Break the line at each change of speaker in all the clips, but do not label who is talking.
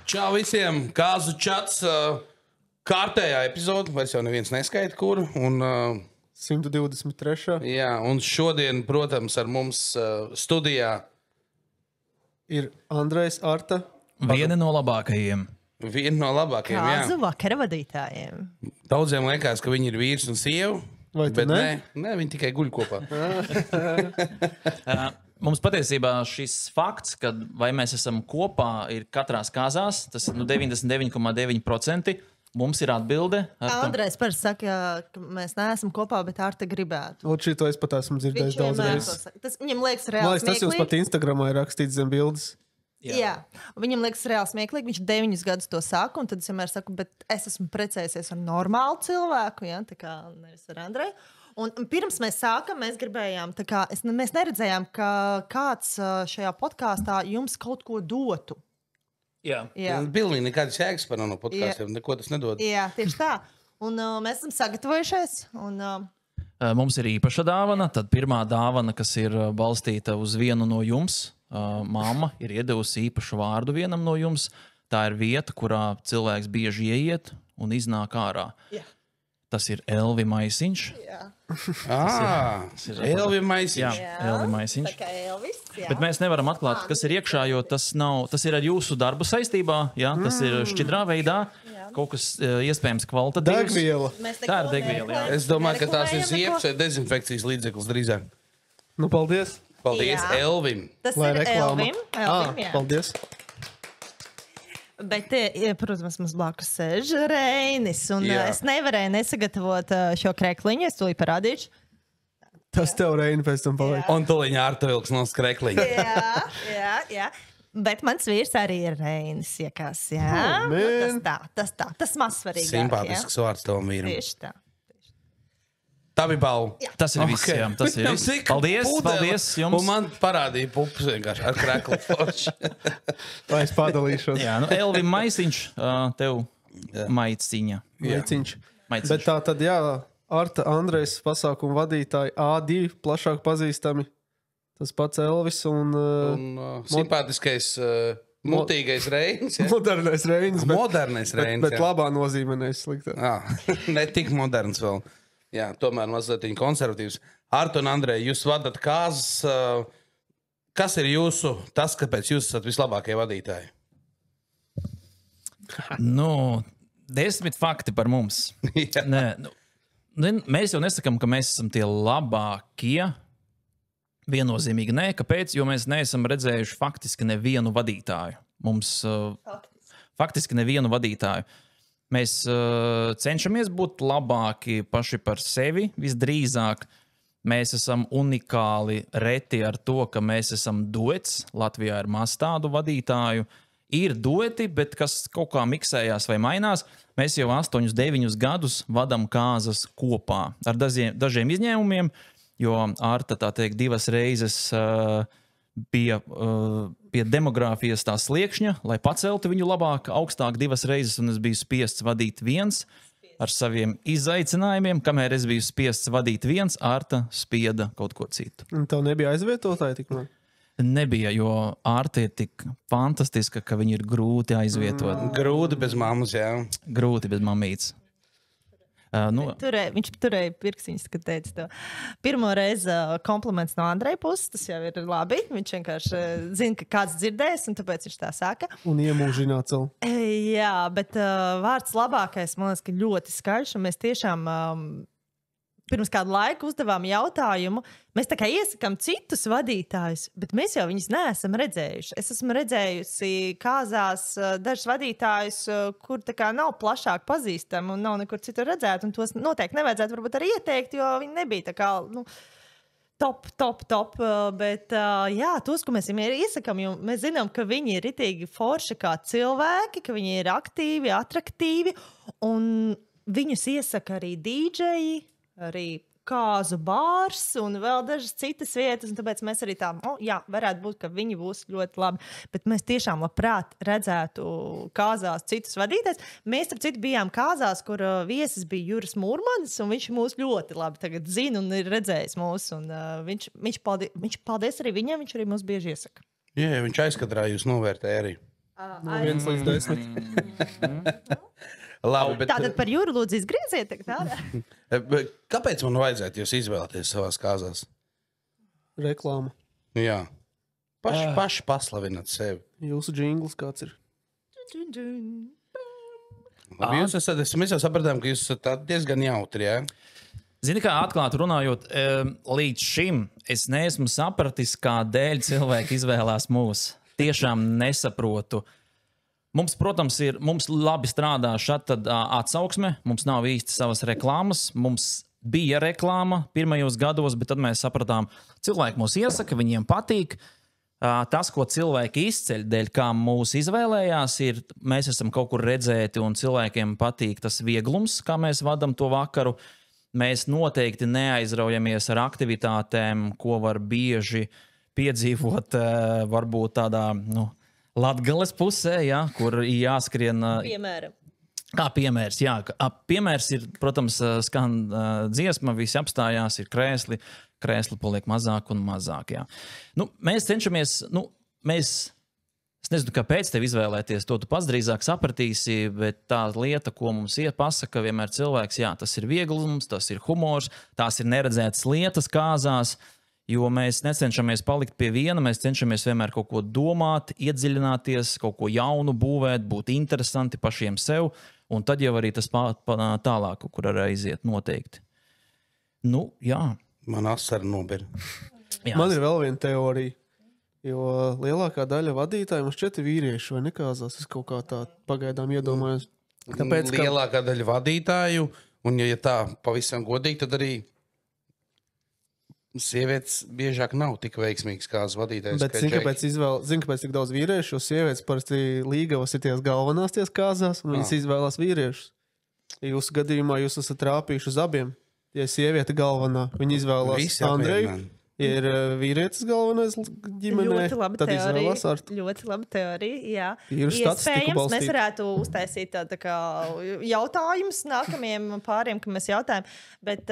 Čau visiem, Kāzu čats, kārtējā epizode, vairs jau neviens neskaita, kur. Un,
123.
Jā, un šodien, protams, ar mums studijā
Ir Andrejs Arta.
Viena no labākajiem.
viena no labākajiem.
Kāzu vakara vadītājiem.
Daudziem liekas, ka viņi ir vīrs un sieva,
Vai tu
bet
ne?
nē, viņi tikai guļ kopā.
Mums patiesībā šis fakts, ka vai mēs esam kopā, ir katrās kāzās, tas ir 99,9%. Mums ir atbilde.
Andrejs parasti saka, ka mēs neesam kopā, bet Arta gribētu.
Ot šito es pat esmu dzirdējis
Viņš
daudz
vienmēr
reizes.
to saka. Tas viņam liekas
Man
reāli
liekas, tas jums pat
smieklīgi.
Instagramā ir rakstīts zem bildes.
Jā. Un viņam liekas reāli smieklīgi. Viņš 9 gadus to saka, un tad es vienmēr saku, bet es esmu precējusies ar normālu cilvēku, ja? Tā kā nevis ar Andreju. Un pirms mēs sākam, mēs gribējām, tā kā mēs neredzējām, ka kāds šajā podkāstā jums kaut ko dotu.
Jā.
Jā.
Pilnīgi nekādas jēgas par no podkāstiem, neko tas nedod.
Jā, tieši tā. Un mēs esam sagatavojušies. Un,
Mums ir īpaša dāvana. Tad pirmā dāvana, kas ir balstīta uz vienu no jums, mamma ir iedevusi īpašu vārdu vienam no jums. Tā ir vieta, kurā cilvēks bieži ieiet un iznāk ārā.
Jā.
Tas ir Elvi Maisiņš.
jā.
ir-
Elvi Maisiņš.
Jā. Elvi Maisiņš.
Tā kā Elvis. Jā.
Bet mēs nevaram atklāt, kas ir iekšā, jo tas ir ar jūsu darbu saistībā. Jā, tas ir šķidrā veidā. Kaut kas iespējams kvalitatīvs.
Degviela.
Mēs
Tā ir
neko
degviela, jā.
nereklamējam,
Es domāju, ka tās ir
nereklamējam neko.
ziepes vai dezinfekcijas līdzeklis drīzāk.
Nu, paldies.
Paldies
Jā.
Elvim.
Tas
Lai
ir
reklāma.
Elvim, jā.
Paldies.
Bet, protams, mums blakus sēž Reinis. Un
Jā.
es nevarēju nesagatavot šo krekliņu. Es to parādīšu.
Tas tev reini pēc tam paliek.
Un tuliņā ar tevilks no skrekliņa.
Jā. Bet mans vīrs arī ir Reinis. Iekas, jā.
Oh, man.
Tas mazsvarīgāk.
Simpātisks vārds tavam vīram.
Tieši tā.
Tā bija balva.
Tas ir viss. Jā, tas ir
Viņam
viss.
cik
Paldies,
pudele.
paldies jums.
Un man parādīja pupas vienkārši ar kreklu forši.
Lai es padalīšos.
Jā, Elvi Maisiņš, tev maiciņa.
Lieciņš.
Maiciņš.
Bet tā tad, jā, Arta Andrejs pasākumu vadītāji A2 plašāk pazīstami. Tas pats Elvis un
Simpātiskais, mutīgais Reinis. Ja?
modernais Reinis.
Modernais Reinis.
Bet labā nozīmē nesliktā.
Ne tik moderns vēl. Jā, tomēr mazliet viņa konservatīvs. Artu un Andrej, jūs vadat kāzas. Kas ir jūsu, tas, kāpēc jūs esat vislabākie vadītāji?
Nu, 10 fakti par mums.
Jā.
Nē, mēs jau nesakām, ka mēs esam tie labākie. Viennozīmīgi nē, kāpēc? Jo mēs neesam redzējuši faktiski nevienu vadītāju. Mums faktiski nevienu vadītāju. Mēs cenšamies būt labāki paši par sevi. Visdrīzāk mēs esam unikāli reti ar to, ka mēs esam duets. Latvijā ir maz tādu vadītāju. Ir dueti, bet kas kaut kā miksējās vai mainās. Mēs jau 8, 9 gadus vadām kāzas kopā ar dažiem izņēmumiem. Jo Arta, tā teikt, 2 reizes bija pie demogrāfijas tā sliekšņa, lai paceltu viņu labāk, augstāk 2 reizes, un es biju spiests vadīt viens ar saviem izaicinājumiem. Kamēr es biju spiests vadīt viens, Arta spieda kaut ko citu.
Un tev nebija aizvietotāji tikmēr?
Nebija, jo Arta ir tik fantastiska, ka viņa ir grūti aizvietot.
Grūti bez mammas, jā.
Grūti bez mamītes.
Viņš turēja pirkstiņus, kad teica to. Pirmo reizi kompliments no Andreja puses, tas jau ir labi. Viņš vienkārši zina, ka kāds dzirdēs, un tāpēc viņš tā saka.
Un iemūžināt savu.
Jā, bet vārds labākais, man liekas, ka ļoti skaļš, un mēs tiešām pirms kādu laiku uzdevām jautājumu. Mēs tā kā iesakām citus vadītājus, bet mēs jau viņus neesam redzējuši. Es esmu redzējusi kāzās dažus vadītājus, kur tā kā nav plašāk pazīstami un nav nekur citur redzēti, un tos noteikti nevajadzētu varbūt arī ieteikt, jo viņi nebija tā kā, top, bet jā, tos, ko mēs viņiem iesakām, jo mēs zinām, ka viņi ir ritīgi forši kā cilvēki, ka viņi ir aktīvi, atraktīvi, un viņus iesaka arī dīdžeji, arī kāzu bārs un vēl dažas citas vietas. Tāpēc mēs arī tā, varētu būt, ka viņi būs ļoti labi. Bet mēs tiešām labprāt redzētu kāzās citus vadītājus. Mēs, starp citu, bijām kāzās, kur viesis bija Juris Mūrmanis, un viņš mūs ļoti labi tagad zina un ir redzējis mūs. Un, viņš paldies arī viņam, viņš arī mūs bieži iesaka.
Jā, viņš aizkadrā jūs novērtē arī.
No 1 līdz 10.
Labi, bet
Tātad par jūru lūdzu izgrieziet.
kāpēc man vajadzētu jūs izvēlēties savās kāzās?
Reklāma.
Jā. Paši paslavinat sevi.
Jūsu džingls kāds ir?
Labi, mēs jau sapratām, ka jūs esat diezgan jautri, jā?
Zini, kā atklāti runājot, līdz šim es neesmu sapratis, kādēļ cilvēki izvēlās mūs. Tiešām nesaprotu. Mums, protams, mums labi strādā šāda atsauksme, mums nav īsti savas reklāmas, mums bija reklāma pirmajos gados, bet tad mēs sapratām, cilvēki mūs iesaka, viņiem patīk. Tas, ko cilvēki izceļ, dēļ kā mūs izvēlējās, ir, mēs esam kaut kur redzēti un cilvēkiem patīk tas vieglums, kā mēs vadam to vakaru. Mēs noteikti neaizraujamies ar aktivitātēm, ko var bieži piedzīvot varbūt tādā, Latgales pusē, ja, kur jāskrien.
Piemēram.
Kā piemērs, jā. Piemērs ir, protams, skan dziesma, visi apstājās, ir krēsli paliek mazāk un mazāk, jā. Mēs cenšamies, es nezinu, kāpēc tev izvēlēties, to tu pats drīzāk sapratīsi, bet tā lieta, ko mums pasaka vienmēr cilvēks, jā, tas ir vieglums, tas ir humors, tās ir neredzētas lietas kāzās, jo mēs necenšamies palikt pie viena, mēs cenšamies vienmēr kaut ko domāt, iedziļināties, kaut ko jaunu būvēt, būt interesanti pašiem sev, un tad jau arī tas tālāk, kur arī aiziet noteikti. Jā.
Man asara nobira.
Man ir vēl viena teorija, jo lielākā daļa vadītāju mums šķiet vīrieši vai nekāzās. Es kaut kā tā pagaidām iedomājos.
Tāpēc, lielākā daļa vadītāju, un ja tā pavisam godīgi, tad arī sievietes biežāk nav tik veiksmīgas kā vadītājas.
Bet zinu, kāpēc tik daudz vīriešu, jo sievietes parasti līgavas ir tās galvenās ties kāzās, un viņas izvēlās vīriešus. Jūsu gadījumā jūs esat trāpījuši uz abiem. Ja sieviete galvenā, viņa izvēlās Andreju. Ja ir vīrietis galvenais ģimenē, tad izvēlās Artu.
Ļoti laba teorija, jā.
Iespējams,
mēs varētu uztaisīt tā kā jautājumus nākamajiem pāriem, ka mēs jautājam. Bet,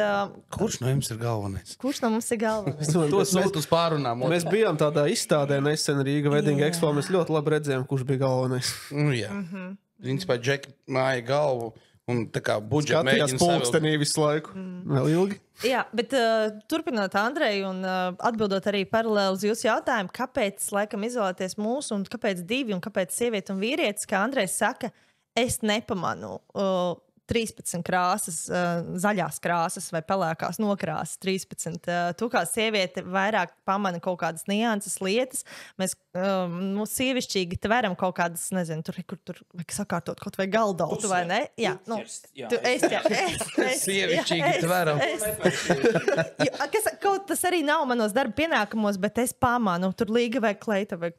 kurš no jums ir galvenais?
Kurš no mums ir galvenais?
To sūt uz pārunām.
Mēs bijām tādā izstādē nesen Rīga Wedding Expo, mēs ļoti labi redzējām, kurš bija galvenais.
Jā. Principā Džeki māja galvu. Un tā kā budžets
mēģina pulkstenī visu laiku. Vēl ilgi.
Jā, bet turpinot Andreju un atbildot arī paralēli uz jūsu jautājumu, kāpēc laikam izvēlēties mūsu un kāpēc divi un kāpēc sieviete un vīrietis, kā Andrejs saka, es nepamanu 13 krāsas, zaļās krāsas vai pelēkās nokrāsas 13. Tu kā sieviete vairāk pamani kaut kādas nianses lietas. Mēs sievišķīgi tveram kaut kādas, nezinu, tur vajag sakārtot kaut vai galdautu, vai ne? Jā,
sievišķīgi tveram.
Kaut tas arī nav manos darba pienākumos, bet es pamanu. Tur līga vai kleita vajag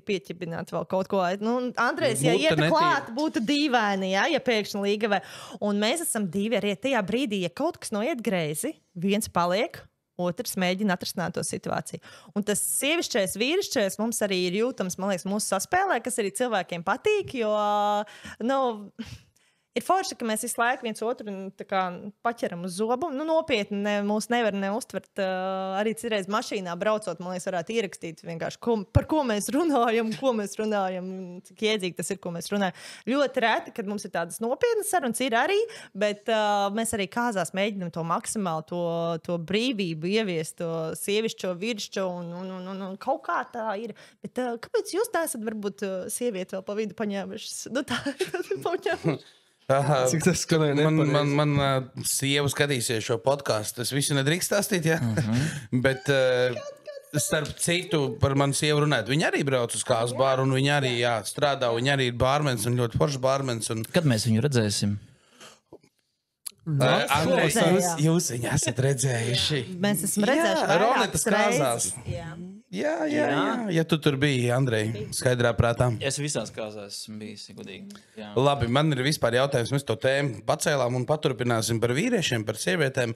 pieķibināt vēl kaut ko. Andrejs, ja ieta klāt, būtu dīvaini, ja pēkšņi līga vai... Un mēs esam divi arī tajā brīdī, ja kaut kas noiet greizi, viens paliek, otrs mēģina atrisināt to situāciju. Un tas sievišķais, vīrišķais mums arī ir jūtams, man liekas, mūsu saspēlē, kas arī cilvēkiem patīk, jo, ir forši, ka mēs visu laiku viens otru paķeram uz zobu. Nopietni mūs nevar neuztvert. Arī citreiz mašīnā braucot, man liekas, varētu ierakstīt vienkārši, par ko mēs runājam, cik iedzīgi tas ir, ko mēs runājam. Ļoti reti, kad mums ir tādas nopietnas sarunas, ir arī, bet mēs arī kāzās mēģinam to maksimāli, to brīvību ieviest, to sievišķo, vīrišķo un kaut kā tā ir. Bet kāpēc jūs tā esat varbūt sievieti vēl pa vidu paņēmušas? Tā paņēmušas.
Cik tas skanēja nepareizi.
Man sieva skatīsies šo podcastu. Es visu nedrīkst stāstīt, jā. Bet starp citu par manu sievu runāt. Viņa arī brauc uz kāzu bāru un viņa arī strādā. Viņa arī ir bārmens un ļoti foršs bārmens.
Kad mēs viņu redzēsim?
Andrejs, jūs viņu esat redzējuši.
Mēs esam redzējuši
Ronetas kāzās. Jā. Ja tu tur biji, Andrej, skaidrā prātā.
Es visās kāzās esmu bijis, godīgi. Jā.
Labi, man ir vispār jautājums. Mēs to tēmu pacēlām un paturpināsim par vīriešiem, par sievietēm.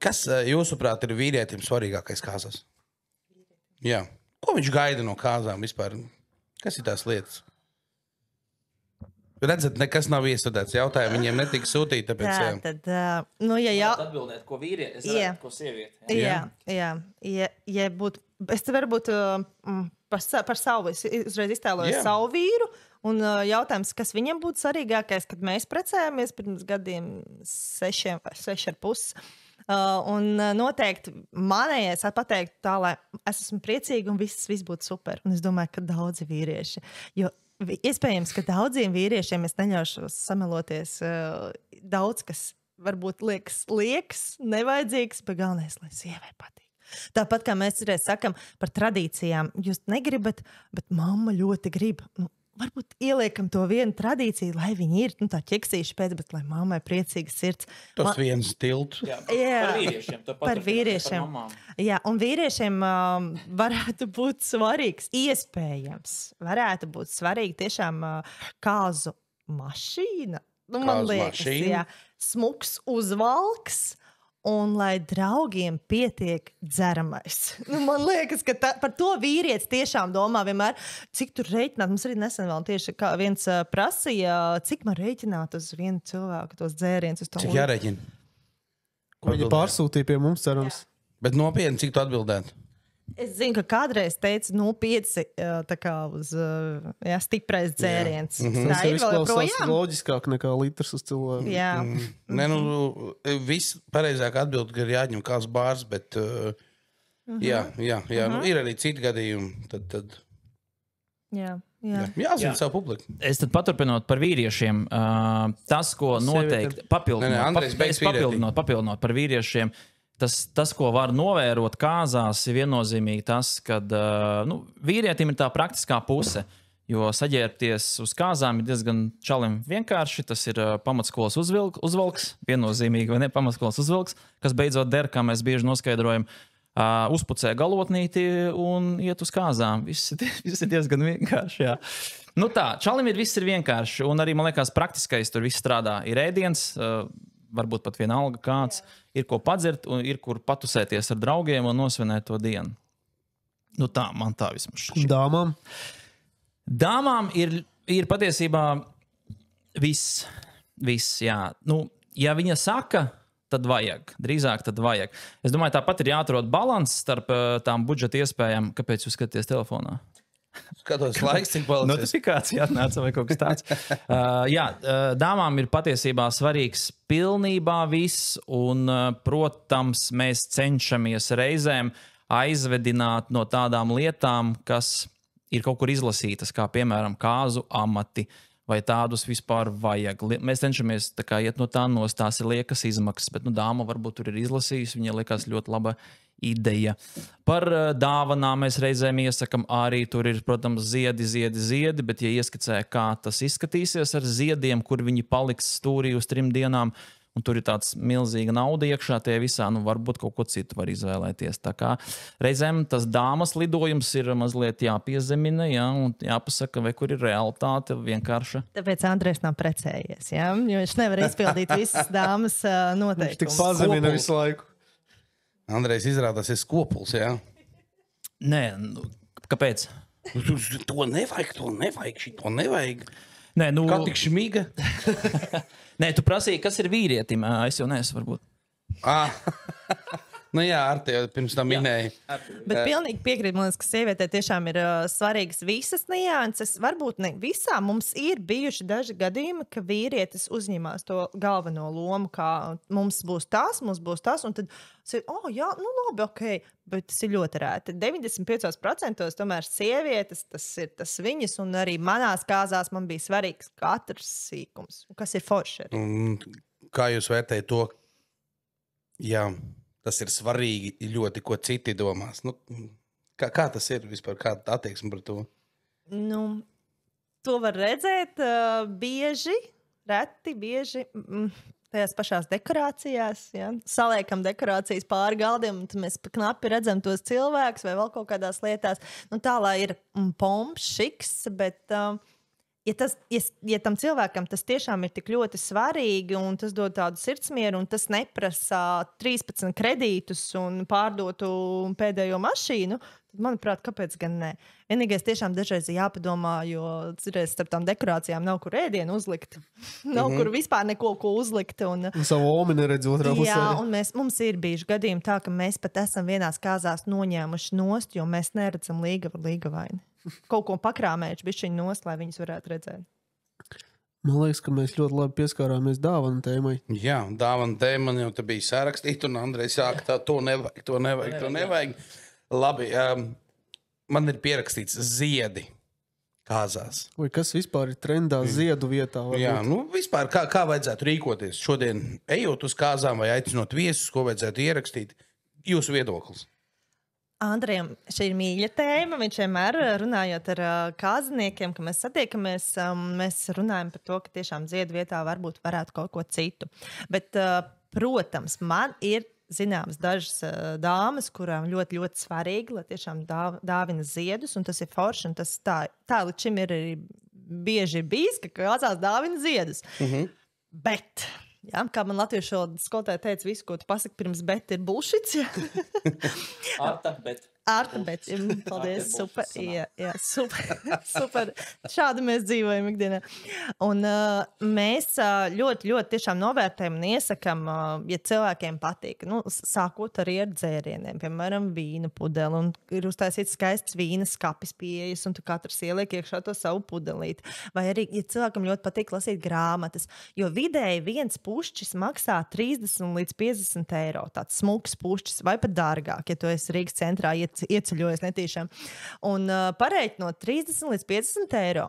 Kas, jūsuprāt, ir vīrietim svarīgākais kāzās? Jā. Ko viņš gaida no kāzām vispār? Kas ir tās lietas? Redzat, nekas nav iestudēts jautājumu. Viņiem netika sūtīt, tāpēc...
Atbildēt, ko vīrieti, es redzu, ko sievieti.
Jā. Ja būtu es te varbūt par savu, es uzreiz iztēlojos savu vīru, un jautājums, kas viņam būtu svarīgākais, kad mēs precējāmies pirms gadiem 6,5. Un noteikti manējais pateikt tā, lai es esmu priecīga un viss būtu super. Un es domāju, ka daudzi vīrieši, jo iespējams, ka daudziem vīriešiem es neļaušu sameloties daudz, kas varbūt liekas nevajadzīgs, bet galvenais, lai sievai patīk. Tāpat kā mēs reiz sakam par tradīcijām, jūs negribat, bet mamma ļoti grib. Varbūt ieliekam to vienu tradīciju, lai viņi ir tā ķeksīši pēc, bet lai mammai priecīga sirds.
Tas viens tilts.
Jā, par vīriešiem.
Par vīriešiem. Jā, un vīriešiem varētu būt svarīgs, iespējams, varētu būt svarīgi tiešām kāzu mašīna. Man liekas, jā, smuks uzvalks. Un lai draugiem pietiek dzeramais. Man liekas, ka par to vīrietis tiešām domā vienmēr, cik tur reiķināt. Mums arī nesen vēl tieši kā viens prasīja, cik man reiķināt uz vienu cilvēku tos dzērienus.
Cik jārēķina?
Viņi pārsūtīja pie mums, cerams.
Bet nopietni, cik tu atbildētu?
Es zinu, ka kādreiz teica 0,5 tā kā uz stiprais dzēriens. Tā ir vēl projām.
Loģiskāk nekā litrs uz cilvēku.
Jā.
Nē, viss pareizāk atbild, ka ir jāņem kāds bārs, bet jā. Ir arī citi gadījumi. Tad...
Jā.
Jāzina savu publiku.
Es tad paturpinot par vīriešiem. Tas, ko noteikti papildinot par vīriešiem, Tas, ko var novērot kāzās, ir viennozīmīgi tas, ka vīrietim ir tā praktiskā puse. Jo saģērbties uz kāzām ir diezgan čalim vienkārši. Tas ir pamatskolas uzvalks, viennozīmīgi, vai ne pamatskolas uzvalks, kas beidzot der, kā mēs bieži noskaidrojam, uzpucē galotnīti un iet uz kāzām. Viss ir diezgan vienkārši. Jā. Čalim viss ir vienkārši. Un arī, man liekas, praktiskais tur viss strādā. Ir ēdiens, varbūt pat vienalga kāds, ir ko padzert un ir kur patusēties ar draugiem un nosvinēt to dienu. Man tā vismaz šķiet.
Dāmām?
Dāmām ir patiesībā viss, jā. Ja viņa saka, tad vajag. Drīzāk tad vajag. Es domāju, tāpat ir jāatrod balans starp tām budžeta iespējām. Kāpēc jūs skaties telefonā?
Skatos laiks, cik palicis.
Notifikācija atnāca vai kaut kas tāds. Dāmām ir patiesībā svarīgs pilnībā viss, un, protams, mēs cenšamies reizēm aizvedināt no tādām lietām, kas ir kaut kur izlasītas, kā piemēram kāzu amati, vai tādus vispār vajag. Mēs cenšamies iet no tā nost, tās ir liekas izmaksas, bet dāma varbūt tur ir izlasījusi, viņai liekas ļoti laba ideja. Par dāvanām mēs reizēm iesakam arī, tur ir, protams, ziedi, bet ja ieskicē, kā tas izskatīsies ar ziediem, kur viņi paliks stūrī uz 3 dienām, un tur ir tāds milzīga nauda iekšā tie visā, varbūt kaut ko citu var izvēlēties. Tā kā reizēm tas dāmas lidojums ir mazliet jāpiezemina, un jāpasaka, vai kur ir realitāte vienkārša.
Tāpēc Andrejs nav precējies, jo viņš nevar izpildīt visas dāmas noteikumus.
Viņš tik pazemina visu laiku.
Andrejs izrādās ir skopuls, jā?
Nē, kāpēc?
To nevajag, šito nevajag.
Nē,
Kā tik šmiga?
Nē, tu prasīji, kas ir vīrietim. Es jau neesmu, varbūt.
Jā, Arti jau pirms tam minēja.
Bet pilnīgi piekrīt, man liekas, ka sievietē tiešām ir svarīgas visas nianses. Varbūt ne visām. Mums ir bijuši daži gadījumi, ka vīrietis uzņemās to galveno lomu, kā mums būs tas, un tad jā, labi, ok, bet tas ir ļoti rēti. 95% tomēr sievietes, tas ir tas viņas, un arī manās kāzās man bija svarīgs katrs sīkums, kas ir forši arī.
Kā jūs vērtējat to? Jā. Tas ir svarīgi ļoti, ko citi domās. Kā tas ir vispār? Kāda attieksme par to?
To var redzēt bieži, tajās pašās dekorācijās. Ja? Saliekam dekorācijas pāri galdiem, un tad mēs knapi redzam tos cilvēkus vai vēl kaut kādās lietās. Tā, lai ir pomps, šiks, bet... Ja tam cilvēkam tas tiešām ir tik ļoti svarīgi un tas dod tādu sirdsmieru un tas neprasa 13 kredītus un pārdotu pēdējo mašīnu, tad, manuprāt, kāpēc gan ne? Vienīgais tiešām dažreiz ir jāpadomā, jo cirēs starp tām dekorācijām nav kur ēdienu uzlikt. Nav kur vispār neko uzlikt. Un
savu omi neredz otrā pusē.
Jā, un mums ir bijuši gadījumi tā, ka mēs pat esam vienās kāzās noņēmuši nost, jo mēs neredzam līgavaini. Kaut ko pakrāmējuši bišķiņu nost, lai viņus varētu redzēt.
Man liekas, ka mēs ļoti labi pieskārāmies dāvanu tēmai.
Jā, dāvana tēma jau te bija sārakstīta, un Andrejs sāka tā, to nevajag. Labi, man ir pierakstīts ziedi kāzās.
Vai kas vispār ir trendā ziedu vietā?
Jā, vispār kā vajadzētu rīkoties šodien, ejot uz kāzām vai aicinot viesus, ko vajadzētu ierakstīt? Jūsu viedoklis.
Andrejam, šī ir mīļa tēma. Viņš vienmēr runājot ar kāzniekiem, ka mēs satiekamies, mēs runājam par to, ka tiešām ziedu vietā varbūt varētu kaut ko citu. Bet, protams, man ir zināmas dažas dāmas, kurām ļoti, ļoti svarīgi, lai tiešām dāvina ziedus, un tas ir forši, un tas tā līdz šim ir arī bieži bijis, ka kāzās dāvina ziedus. Bet... Jā, kā man latviešu valodas skolotāja teica, visu, ko tu pasaki pirms bet, ir bullshits.
Arta, bet.
Paldies, super. Jā, super. Šādi mēs dzīvojam ikdienā. Un mēs ļoti, ļoti tiešām novērtējam un iesakam, ja cilvēkiem patīk. Sākot arī ar dzērieniem, piemēram, vīna pudeli. Un ir uztaisīts skaists vīna skapis pieejas, un tu katrs ieliek iekšā to savu pudelīti. Vai arī, ja cilvēkam ļoti patīk lasīt grāmatas, jo vidēji viens pušķis maksā 30 līdz 50 eiro. Tāds smuks pušķis, vai pat dārgāk, ja tu esi Rīgas centrā ieceļojies netīšām. Un pareiķinot 30 līdz 50 eiro.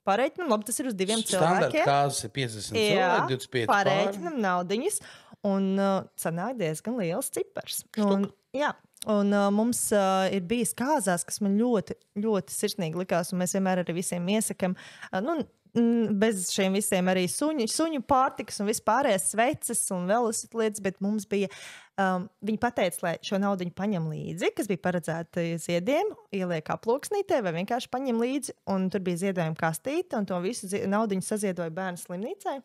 Pareiķinam, labi, tas ir uz diviem cilvēkiem.
Standarta kāzas ir 50 cilvēki, 25
pareiķinam naudiņas, un sanāk diezgan liels cipars. Un mums ir bijis kāzās, kas man ļoti, ļoti sirsnīgi likās, un mēs vienmēr arī visiem iesakam, bez šiem visiem arī suņu pārtikas un vispārējās sveces un vēl lietas, bet mums bija, viņi pateica, lai šo naudiņu paņem līdzi, kas bija paredzēta ziediem, ieliek aploksnītē vai vienkārši paņem līdzi, un tur bija ziedojuma kastīte, un to visu naudiņu saziedoja bērnu slimnīcai.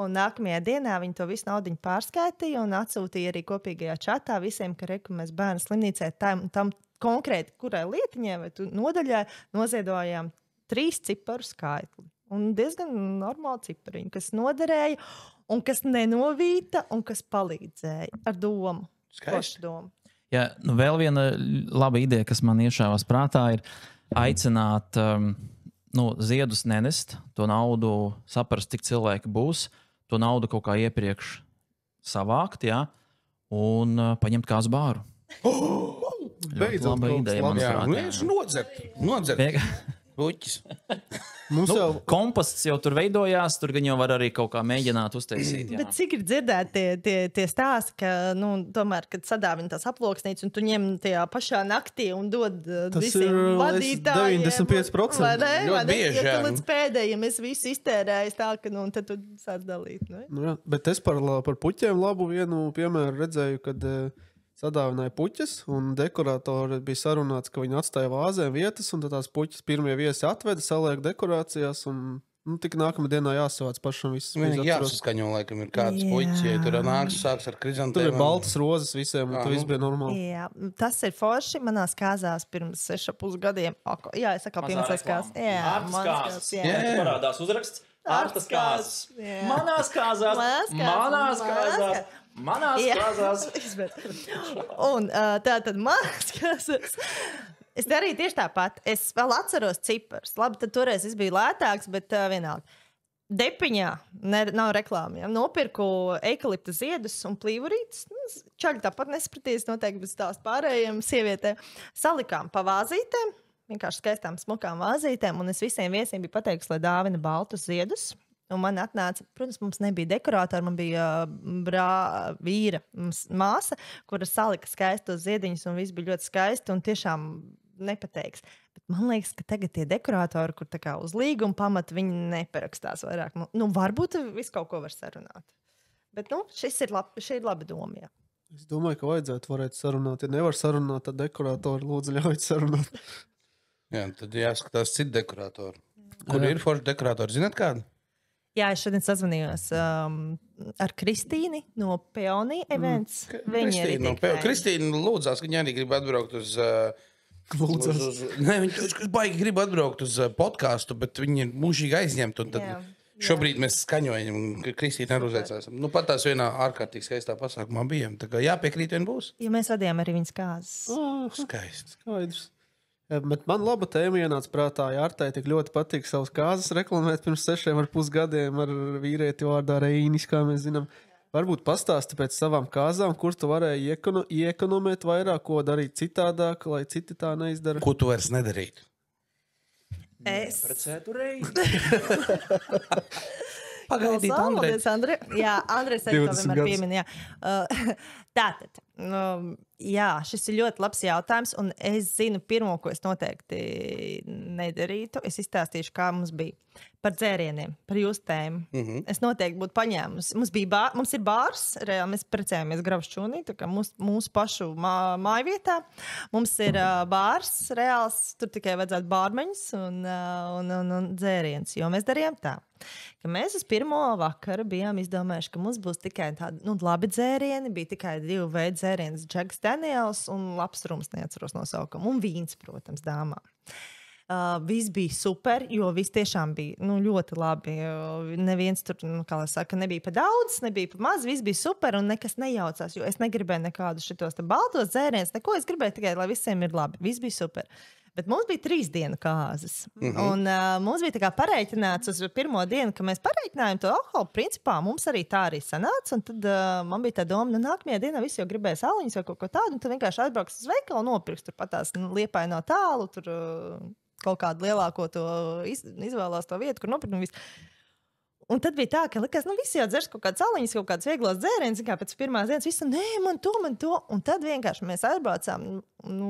Un nākamajā dienā viņi to visu naudiņu pārskaitīja un atsūtīja arī kopīgajā čatā visiem, ka mēs bērnu slimnīcē tam konkrēti, kurai lietiņai vai nodaļai noziedojām 3 ciparu skaitli. Un diezgan normāli cipariņi, kas noderēja un kas nenovīta un kas palīdzēja ar domu. Skaisti domu.
Jā, vēl viena laba ideja, kas man iešāvās prātā, ir aicināt ziedus nenest, to naudu saprast, cik cilvēki būs, to naudu kaut kā iepriekš savākt, un paņemt kāzu bāru.
Beidzot,
laba ideja, manuprāt.
Nodzert. Puķis.
Komposts jau tur veidojās, tur gan jau var arī kaut kā mēģināt uztaisīt.
Bet cik ir dzirdēti tie stāsti, ka tomēr, kad sadāvina tās aploksnītes un tu ņem tajā pašā naktī un dod visiem vadītājiem.
95%.
Vai ne?
Bieži,
ja tu līdz pēdējiem es visu iztērējis tā, ka tad tu sāc dalīt. Ne?
Jā, bet es par puķiem labu vienu piemēru redzēju, kad sadāvināja puķes, un dekoratori bija sarunāts, ka viņi atstāja vāzēm vietas, un tad tās puķes pirmie viesi atveda, saliek dekorācijās, un tik nākamā dienā jāsavāc pašam viss.
Jāsaskaņo, laikam, ir kāds puķis, ja tur nāks, sāks ar krizantēm.
Tur ir baltas rozes visiem, un tur viss bija normāli.
Jā, tas ir forši manās kāzās pirms 6,5 gadiem. Jā, es atkal piemērs kāzās. Jā, manas kāzās. Jā,
parādās uzraksts. Ārtas kāzas. Manās kāzās. Manās kāzās.
Un tātad manās kāzās. Es darīju tieši tāpat. Es vēl atceros ciparus. Labi, tad toreiz es biju lētāks, bet vienalga. Depiņā nav reklāma. Ja? Nopirku eikalipta ziedus un plīvurītes. Čaļi tāpat nespratīs noteikti bez tās pārējiem sievietēm. Salikām pa vāzītēm. Vienkārši skaistām, smukām vāzītēm. Un es visiem viesiem biju pateikusi, lai dāvina baltus ziedus. Un man atnāca, protams, mums nebija dekorātori, man bija vīra māsa, kura salika skaistos ziediņus, un viss bija ļoti skaisti un tiešām nepateiks. Bet man liekas, ka tagad tie dekorātori, kur tā kā uz līguma pamata, viņi neparakstās vairāk. Varbūt visu kaut ko var sarunāt. Bet, šī ir laba doma, jā.
Es domāju, ka varētu sarunāt. Ja nevar sarunāt, tad dekorātori lūdzu ļauj sarunāt.
Jā, tad jāskatās citu dekorātoru. Kur ir forši dekorātori? Zināt kādu?
Jā, es šodien sazvanījos ar Kristīni no Peonija events.
Kristīna lūdzās, ka viņa arī grib atbraukt uz
Lūdzu.
Nē, viņi baigi grib atbraukt uz podkāstu, bet viņi ir mūžīgi aizņemti. Un tad šobrīd mēs skaņojam, un Kristīna arī uzveicās. Nu, pat tās vienā ārkārtīgi skaistā pasākumā bijām. Tā kā jāpiekrīt vien būs.
Jo mēs vadījām arī viņas kāzas.
Skaisti.
Skaidrs. Bet man laba tēma ienāca prātā. Jārtai tik ļoti patīk savas kāzas reklamēt pirms 6,5 gadiem ar vīrieti vārdā Reinis, kā mēs zinām. Varbūt pastāsti pēc savām kāzām, kur tu varēji iekonomēt vairāk, ko darīt citādāk, lai citi tā neizdara.
Ko tu vairs nedarītu?
Es
Precētu reizi.
Pagaidīt, Andrej.
Jā, Andrejs arī to
20
vienmēr
gadus.
piemin. Tātad, jā, šis ir ļoti labs jautājums, un es zinu pirmo, ko es noteikti nedarītu. Es izstāstīšu, kā mums bija par dzērieniem, par jūsu tēmu. Es noteikti būtu paņēmusi. Mums ir bārs, reāli mēs precējāmies Grabšķūnī, tā kā mūsu pašu mājvietā. Mums ir bārs, reāls, tur tikai vajadzētu bārmeņus un dzēriens, jo mēs darījām tā. Ka mēs uz pirmo vakaru bijām izdomājuši, ka mums būs tikai tādi labi dzērieni. Bija tikai 2 veidi dzēriens, Jacks Daniels un labs rums, neatceros nosaukumu. Un vīns, protams, dāmām. Viss bija super, jo viss tiešām bija ļoti labi. Neviens tur, kā lai saka, nebija pa daudz, nebija pa maz. Viss bija super un nekas nejaucās, jo es negribēju nekādus šitos te baltos dzērienus, neko. Es gribēju tikai, lai visiem ir labi. Viss bija super. Bet mums bija 3 dienu kāzas. Un mums bija tā kā pareiķināts uz pirmo dienu, ka mēs pareiķinājām to alkoholu. Principā mums arī tā arī sanāca. Un tad man bija tā doma, nākamajā dienā visi jau gribēja saliņas vai kaut ko tādu. Un tad vienkārši atbrauks uz veikalu un nopirks tur patās Liepāja nav tālu. Tur kaut kādu lielāko to izvēlās to vietu, kur nopirkt. Un tad bija tā, ka likās, visi jau dzers kaut kādas saliņas, kaut kādas vieglas dzērienas, kā pēc pirmās dienas. Visi, nē, man to. Un tad vienkārši mēs aizbraucām,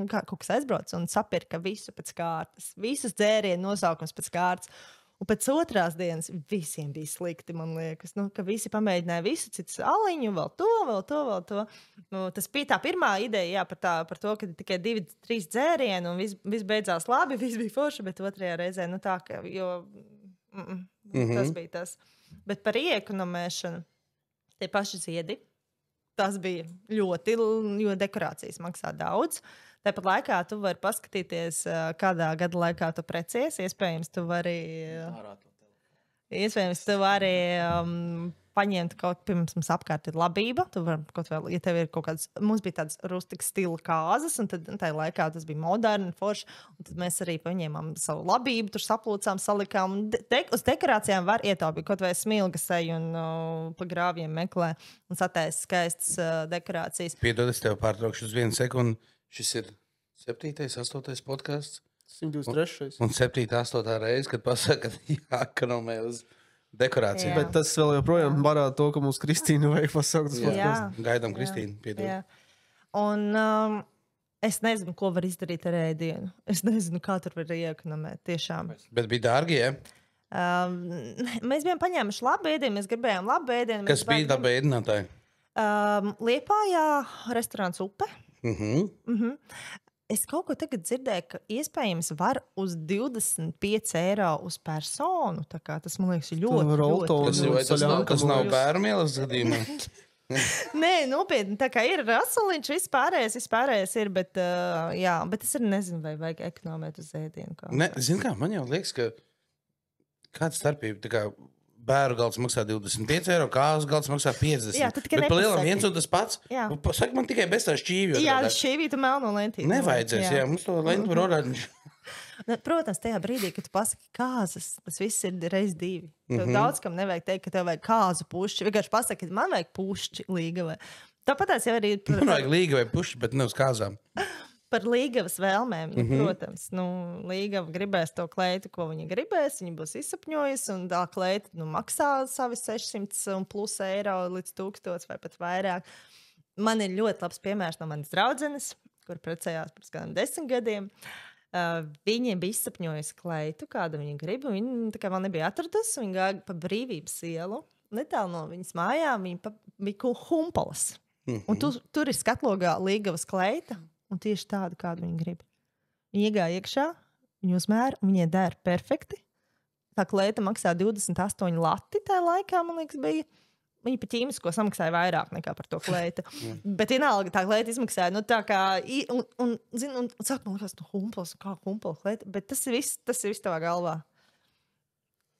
kā kaut kas aizbrauc un sapirka visu pēc kārtas. Visus dzērienu nosaukums pēc kārtas. Un pēc otrās dienas visiem bija slikti, man liekas, ka visi pamēģināja visu citu saliņu, vēl to. Tas bija tā pirmā ideja, jā, par to, ka tikai 2-3 dzērieni un viss beidzās labi, viss bija forši, bet otrajā reizē, tā, ka, tas bija tas. Bet par iekonomēšanu, tie paši ziedi, tas bija ļoti, jo dekorācijas maksā daudz. Tāpat laikā tu vari paskatīties, kādā gada laikā tu precies. Iespējams, tu vari paņemt kaut ko, pirms mums apkārt ir labība. Tu vari kaut vēl, ja tev ir kaut kāds, mums bija tāds rustiks stila kāzas, un tad tajā laikā tas bija moderni, forši, un tad mēs arī paņēmām savu labību, tur saplūcām, salikām, un uz dekorācijām var ietaupīt, kaut vai smilgas eju un pa grāviem meklē, un sataisa skaistas dekorācijas.
Piedod, es tev pārtraukšu uz 1 sekundi. Šis ir 7., 8. podkāsts.
123.
Un 7., 8. reize, kad pasaka, ka jāekonomē uz dekorācijām.
Bet tas vēl joprojām parāda to, ka mums Kristīna vajag pasaukt uz podcastu.
Gaidām Kristīnu, piedod.
Jā. Un es nezinu, ko var izdarīt ar ēdienu. Es nezinu, kā tur var iekonomēt, tiešām.
Bet bija dārgi, ja?
Mēs bijām paņēmuši labu ēdienu, mēs gribējām labu ēdienu.
Kas bija laba ēdinātāji?
Liepājā restorāns Upe. Es kaut ko tagad dzirdēju, ka iespējams var uz 25 eiro uz personu. Tā kā tas, man liekas, ir ļoti.
Tas nav bērnmielas gadījumā.
Nē, nopietni, tā kā ir rasoliņš, viss pārējais ir, bet es arī nezinu, vai vajag ekonomēt uz ēdienu.
Ne, zin kā, man jau liekas, ka kāda starpība, tā kā bēru galds maksā 25 eiro, kāzas galds maksā 50.
Jā, tu tikai
bet pa lielam
nepasaki.
viens un tas pats. Saka man tikai bez tā šķīvja.
Jā, šķīvītu melno lentīti.
Nevajadzēs, jā, mums to lentu var orādiņš.
Protams, tajā brīdī, kad tu pasaki kāzas, tas viss ir reiz 2. Tev daudz kam nevajag teikt, ka tev vajag kāzu pušķi. Vienkārši pasaki, ka man vajag pušķi līgavai. Tāpatās jau arī...
Man vajag līgavai pušķi, bet ne uz kāzām.
Par līgavas vēlmēm, protams. Līgava gribēs to kleitu, ko viņa gribēs. Viņa būs izsapņojusi, un tā kleita maksā savi 600 plus eiro līdz 1000 vai pat vairāk. Man ir ļoti labs piemērs no manas draudzenes, kur precējās pirms kādiem 10 gadiem. Viņiem bija izsapņojusi kleitu, kādu viņa grib. Viņa tā kā vēl nebija atradusi. Viņa gāja pa Brīvības ielu. Netālu no viņas mājām viņa bija humpalas. Un tur ir skatlogā līgavas kleita. Un tieši tādu, kādu viņi grib. Viņi iegāja iekšā, viņi uzmēra, un viņai dēra perfekti. Tā kleita maksā 28 lati tajā laikā, man liekas, bija. Viņa par ķīmisko samaksāja vairāk nekā par to kleitu. Bet vienalga tā kleita izmaksāja, nu tā kā, un sāk man likās, humpels, kā humpels kleita, bet tas ir viss tavā galvā.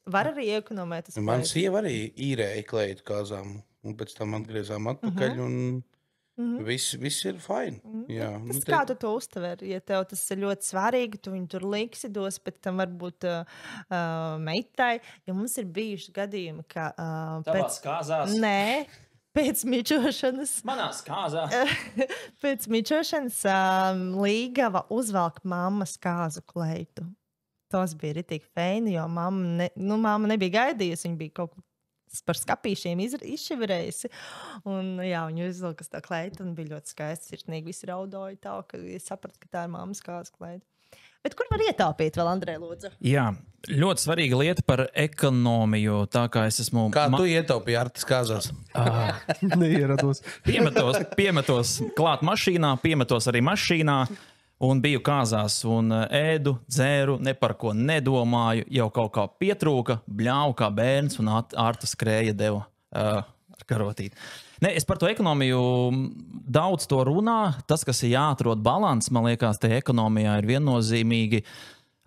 Var arī iekonomēt.
Man sieva arī īrēja kleitu kāzām, un pēc tam atgriezām atpakaļ, un viss ir fine. Jā,
Tas kā tu to uztver? Ja tev tas ir ļoti svarīgi, tu viņu tur liksi, dos, bet tam varbūt meitai, jo mums ir bijuši gadījumi, ka
Tavās kāzās?
Nē, pēc mičošanas.
Manās kāzās.
Pēc mičošanas līgava uzvelk mammas kāzu kleitu. Tas bija ritīgi feini, jo mamma nebija gaidījusi, viņa bija kaut ko par skapīšiem izševirējusi. Un jā, viņa uzvilka tā kleitu un bija ļoti skaisti, sirsnīgi visi raudoja tā, ka es sapratu, ka tā ir mammas kāzas kleita. Bet kur var ietaupīt vēl, Andrej, lūdzu?
Jā, ļoti svarīga lieta par ekonomiju, tā kā es esmu...
Kā tu ietaupīji Artis kāzās?
Neierados.
Piemetos klāt mašīnā, piemetos arī mašīnā. Un biju kāzās, un ēdu, dzēru, ne par ko nedomāju. Jau kaut kā pietrūka, bļāvu kā bērns, un Arta skrēja deva ar karotīti. Ne, es par to ekonomiju daudz to runā. Tas, kas ir jāatrod balans, man liekas, te ekonomijā ir viennozīmīgi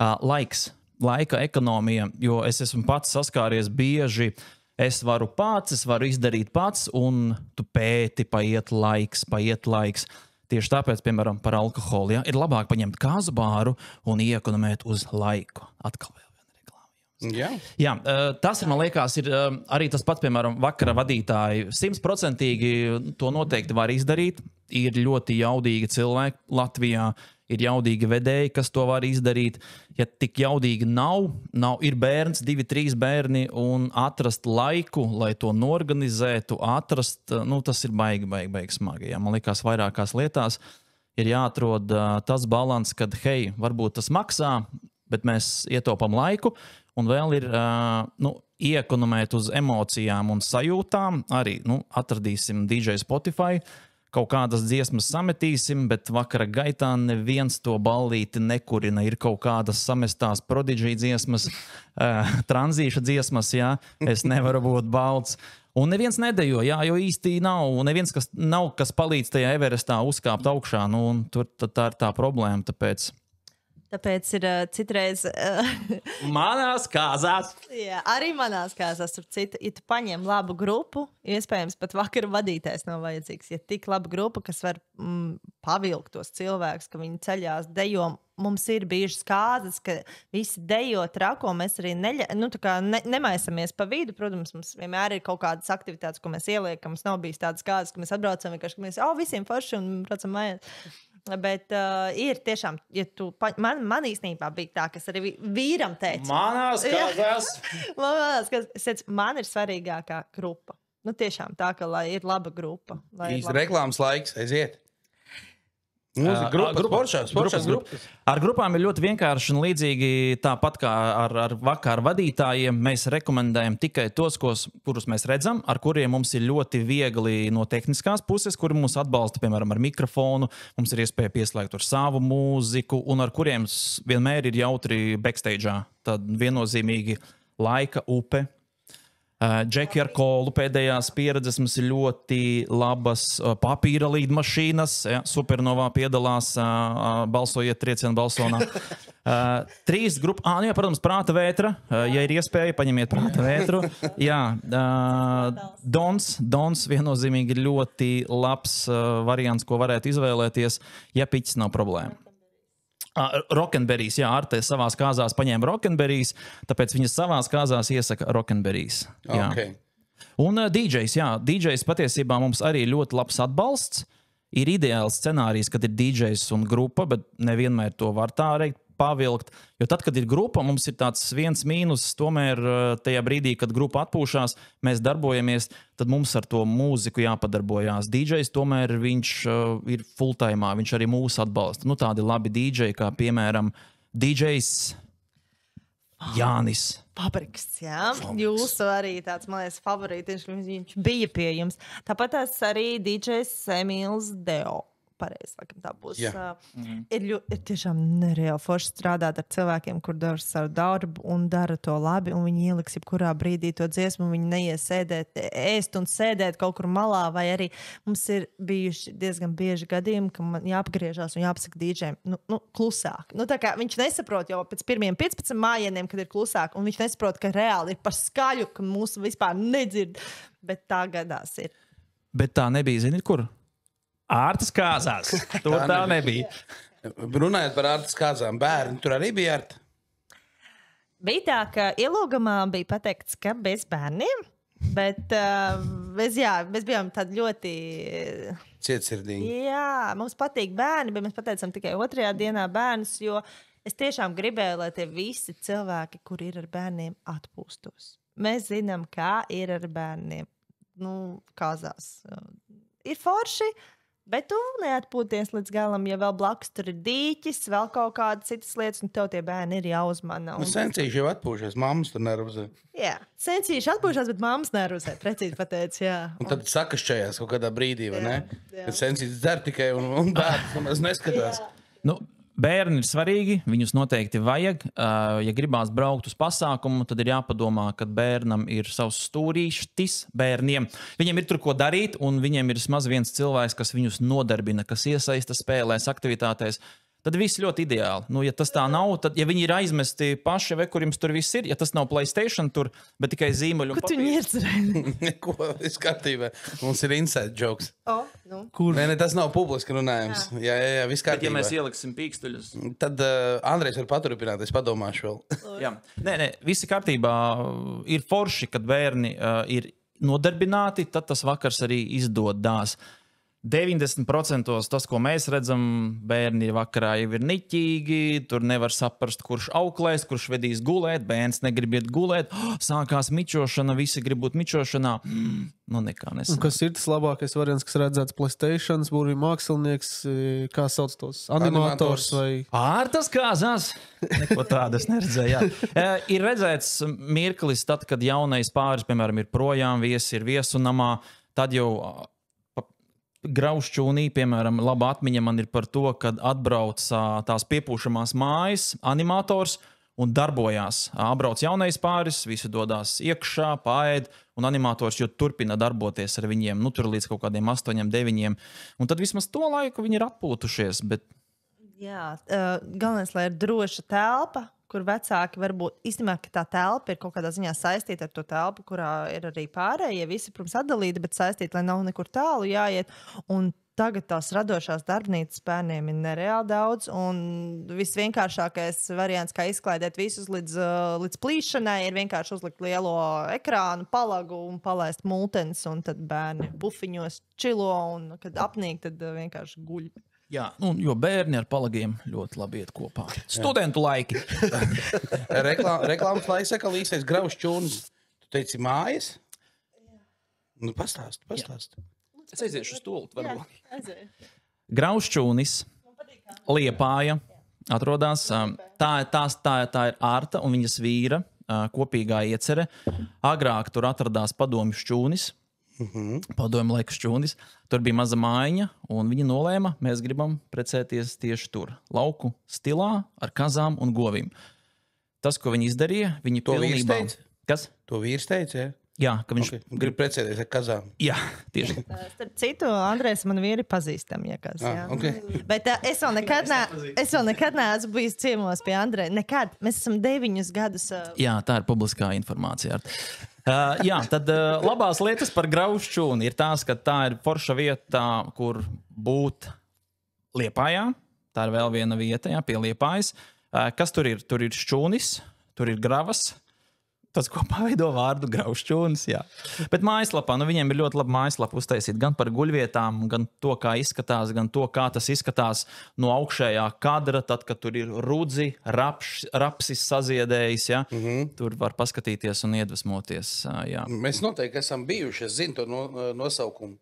laiks. Laika ekonomija, jo es esmu pats saskāries bieži. Es varu izdarīt pats, un tu pēti, paiet laiks. Tieši tāpēc, piemēram, par alkoholu, ja, ir labāk paņemt kāzu bāru un iekonomēt uz laiku. Atkal vēl viena reklāma. Jā, tas, man liekas, ir arī tas pats, piemēram, vakara vadītāji. 100% to noteikti var izdarīt. Ir ļoti jaudīgi cilvēki Latvijā. Ir jaudīgi vedēji, kas to var izdarīt. Ja tik jaudīgi nav, ir bērns, 2, 3 bērni, un atrast laiku, lai to norganizētu, tas ir baigi smagi. Jā. Man liekas, vairākās lietās ir jāatrod tas balans, kad, hei, varbūt tas maksā, bet mēs ietaupam laiku, un vēl ir iekonomēt uz emocijām un sajūtām. Arī atradīsim DJ Spotify, kaut kādas dziesmas sametīsim, bet vakara gaitā neviens to ballīti nekurina. Ir kaut kādas samestās Prodigy dziesmas, tranzīša dziesmas, jā, es nevaru būt balts. Un neviens nedejo, jā, jo īsti nav. Neviens, kas palīdz tajā Everestā uzkāpt augšā. Un tur tā ir tā problēma,
Tāpēc ir citreiz...
Manās kāzās.
Jā, arī manās kāzās. Ja tu paņem labu grupu, iespējams, pat vakara vadītājs nav vajadzīgs. Ja tik laba grupa, kas var pavilkt tos cilvēkus, ka viņi ceļās dejo, mums ir bijušas kāzas, ka visi dejo trako, mēs arī nemaisamies pa vidu. Protams, mums vienmēr ir kaut kādas aktivitātes, ko mēs ieliekam. Mums nav bijis tādas kāzas, ka mēs atbraucam vienkārši, ka mēs visiem forši un braucam mājās. Bet ir tiešām, ja tu, man īstenībā bija tā, kas arī vīram teica.
Manās kāzās.
Man ir svarīgākā grupa. Tiešām tā, ka lai ir laba grupa.
Īsti reklāmas laiks, aiziet. Sporšās grupas.
Ar grupām ir ļoti vienkārši un līdzīgi tāpat kā ar vakar vadītājiem. Mēs rekomendējam tikai tos, kurus mēs redzam, ar kuriem mums ir ļoti viegli no tehniskās puses, kuri mūs atbalsta, piemēram, ar mikrofonu. Mums ir iespēja pieslēgt ar savu mūziku un ar kuriem vienmēr ir jautri backstage'ā. Tad viennozīmīgi laika upe. Džeki ar kolu pēdējās pieredzes mums ir ļoti labas papīra līdmašīnas. Ja, Supernovā piedalās, balsojiet triecienu balsonā. 3 grupas, protams, prāta vētra. Ja ir iespēja, paņemiet prāta vētru. Jā, Dons viennozīmīgi ir ļoti labs variants, ko varētu izvēlēties, ja piķis nav problēma. Rokenberries, jā, Arte savās kāzās paņēma Rokenberries, tāpēc viņas savās kāzās iesaka Rokenberries.
Okay.
Un DJs patiesībā mums arī ļoti labs atbalsts. Ir ideāls scenārijs, kad ir DJs un grupa, bet nevienmēr to var tā pavilkt. Jo tad, kad ir grupa, mums ir tāds viens mīnus, tomēr tajā brīdī, kad grupa atpūšās, mēs darbojamies, tad mums ar to mūziku jāpadarbojās. DJs tomēr viņš ir full-timā, viņš arī mūs atbalsta. Tādi labi DJ, kā piemēram DJs Jānis.
Fabriks, jā. Jūsu arī tāds, man liekas, favorītis, viņš bija pie jums. Tāpat arī DJs Emīls Deo. pareizi, laikam tā būs. Ir tiešām nereāli forši strādāt ar cilvēkiem, kur dara savu darbu un dara to labi, un viņi ieliks jebkurā brīdī to dziesmu, un viņi neies ēst un sēdēt kaut kur malā, vai arī mums ir bijuši diezgan bieži gadījumi, ka man jāapgriežās un jāpasaka dīdžejam, klusāk. Tā kā viņš nesaprot jau pēc pirmiem 15 mājieniem, kad ir klusāk, un viņš nesaprot, ka reāli ir par skaļu, ka mūsu vispār nedzird, bet tā gadās ir.
Bet tā nebija, zini, kur? Ārtas kāzās. Tur tā nebija.
Runājot par ārtas kāzām, bērni, tur arī bija ārta?
Bija tā, ka ielūgumā bija pateikts, ka bez bērniem, bet mēs bijām tādi ļoti...
Cietsirdīgi.
Jā, mums patīk bērni, bet mēs pateicām tikai 2. dienā bērnus, jo es tiešām gribēju, lai tie visi cilvēki, kur ir ar bērniem, atpūstos. Mēs zinām, kā ir ar bērniem. Kāzās. Ir forši, bet tu neatpūties līdz galam, ja vēl blakus tur ir dīķis, vēl kaut kādas citas lietas, un tev tie bērni ir jāuzmana.
Sencīši jau atpūšies, mammas tur nervozē.
Jā, sencīši atpūšās, bet mammas nervozē, precīzi pateic, jā.
Un tad sakašķējās kaut kādā brīdī, vai ne? Kad sencīši dzer tikai un bērns nemaz neskatās.
Bērni ir svarīgi, viņus noteikti vajag. Ja gribās braukt uz pasākumu, tad ir jāpadomā, ka bērnam ir savs stūrīštis bērniem. Viņiem ir tur ko darīt, un viņiem ir vismaz viens cilvēks, kas viņus nodarbina, kas iesaista spēlēs, aktivitātēs. Tad viss ļoti ideāli. Ja tas tā nav, tad, ja viņi ir aizmesti paši, kur jums tur viss ir, ja tas nav PlayStation tur, bet tikai zīmuļu un
papīrs. Ko tu ņirdzēji?
Neko, viss kārtībā. Mums ir inside jokes.
Kur?
Nē, tas nav publiski runājums. Jā, viss kārtībā.
Bet, ja mēs ieliksim pīkstuļus.
Tad Andrejs var paturpināt, es padomāšu vēl.
Jā. Nē, visi kārtībā. Ir forši, kad bērni ir nodarbināti, tad tas vakars arī izdodās. 90% tas, ko mēs redzam, bērni vakarā jau ir niķīgi, tur nevar saprast, kurš auklēs, kurš vedīs gulēt, bērns negrib iet gulēt, sākās mičošana, visi grib būt mičošanā. Nekā nesanāk.
Kas ir tas labākais variants, kas redzēts PlayStation, būrī mākslinieks, kā sauc tos animators vai...
Ārtas kāzās? Neko tādu es neredzēju. Ir redzēts mirklis tad, kad jaunais pāris, piemēram, ir projām, viesi ir viesunamā, tad jau... Graušķūnī, piemēram, laba atmiņa man ir par to, kad atbrauc tās piepūšamās mājas animators un darbojās. Atbrauc jaunais pāris, visi dodās iekšā, paēd, un animators jau turpina darboties ar viņiem, tur līdz kaut kādiem 8, 9. Un tad vismaz to laiku viņi ir atpūtušies. Bet...
Jā, galvenais, lai ir droša telpa, kur vecāki varbūt īstenībā, ka tā telpa ir kaut kādā ziņā saistīta ar to telpu, kurā ir arī pārējie, visi, protams, atdalīti, bet saistīti, lai nav nekur tālu jāiet. Un tagad tās radošās darbnīcas bērniem ir nereāli daudz, un visvienkāršākais variants, kā izklaidēt visus līdz plīšanai, ir vienkārši uzlikt lielo ekrānu, palagu un palaist multenis, un tad bērni bufiņos čilo, un kad apnīk, tad vienkārši guļ.
Jā, jo bērni ar palagiem ļoti labi iet kopā. Studentu laiki.
Reklāmas laiks, ka līksies Graušķūnas. Tu teici mājas? Pastāst.
Es aiziešu uz tūlīt, varbūt. Graušķūnis, Liepāja atrodas. Tā ir Ārta un viņas vīra kopīgā iecere. Agrāk tur atradās Padomju šķūnis. Padomju laika šķūnis. Tur bija maza mājiņa, un viņi nolēma, mēs gribam precēties tieši tur. Lauku stilā, ar kazām un govīm. Tas, ko viņi izdarīja, viņi
to
pilnībā... Kas?
To vīrs teica, jā?
Jā, ka viņš...
Grib precēties ar kazām.
Jā, tieši.
Starp citu, Andrejs man vīri pazīstami, ja kas. Bet es vēl nekad neesmu bijis ciemos pie Andreja. Nekad. Mēs esam 9 gadus...
Jā, tā ir publiskā informācija. Jā, tad labās lietas par Graušķūni ir tās, ka tā ir forša vieta, kur būt Liepājā. Tā ir vēl viena vieta, jā, pie Liepājas. Kas tur ir? Tur ir šķūnis, tur ir gravas. Tas, ko paveido vārdu Graušķūnis, jā. Bet mājaslapā, viņiem ir ļoti labi mājaslapa uztaisīt gan par guļvietām, gan to, kā izskatās, gan to, kā tas izskatās no augšējā kadra, tad, kad tur ir rudzi, rapsis saziedējis, jā. Tur var paskatīties un iedvesmoties, jā.
Mēs noteikti esam bijuši, es zinu to nosaukumu.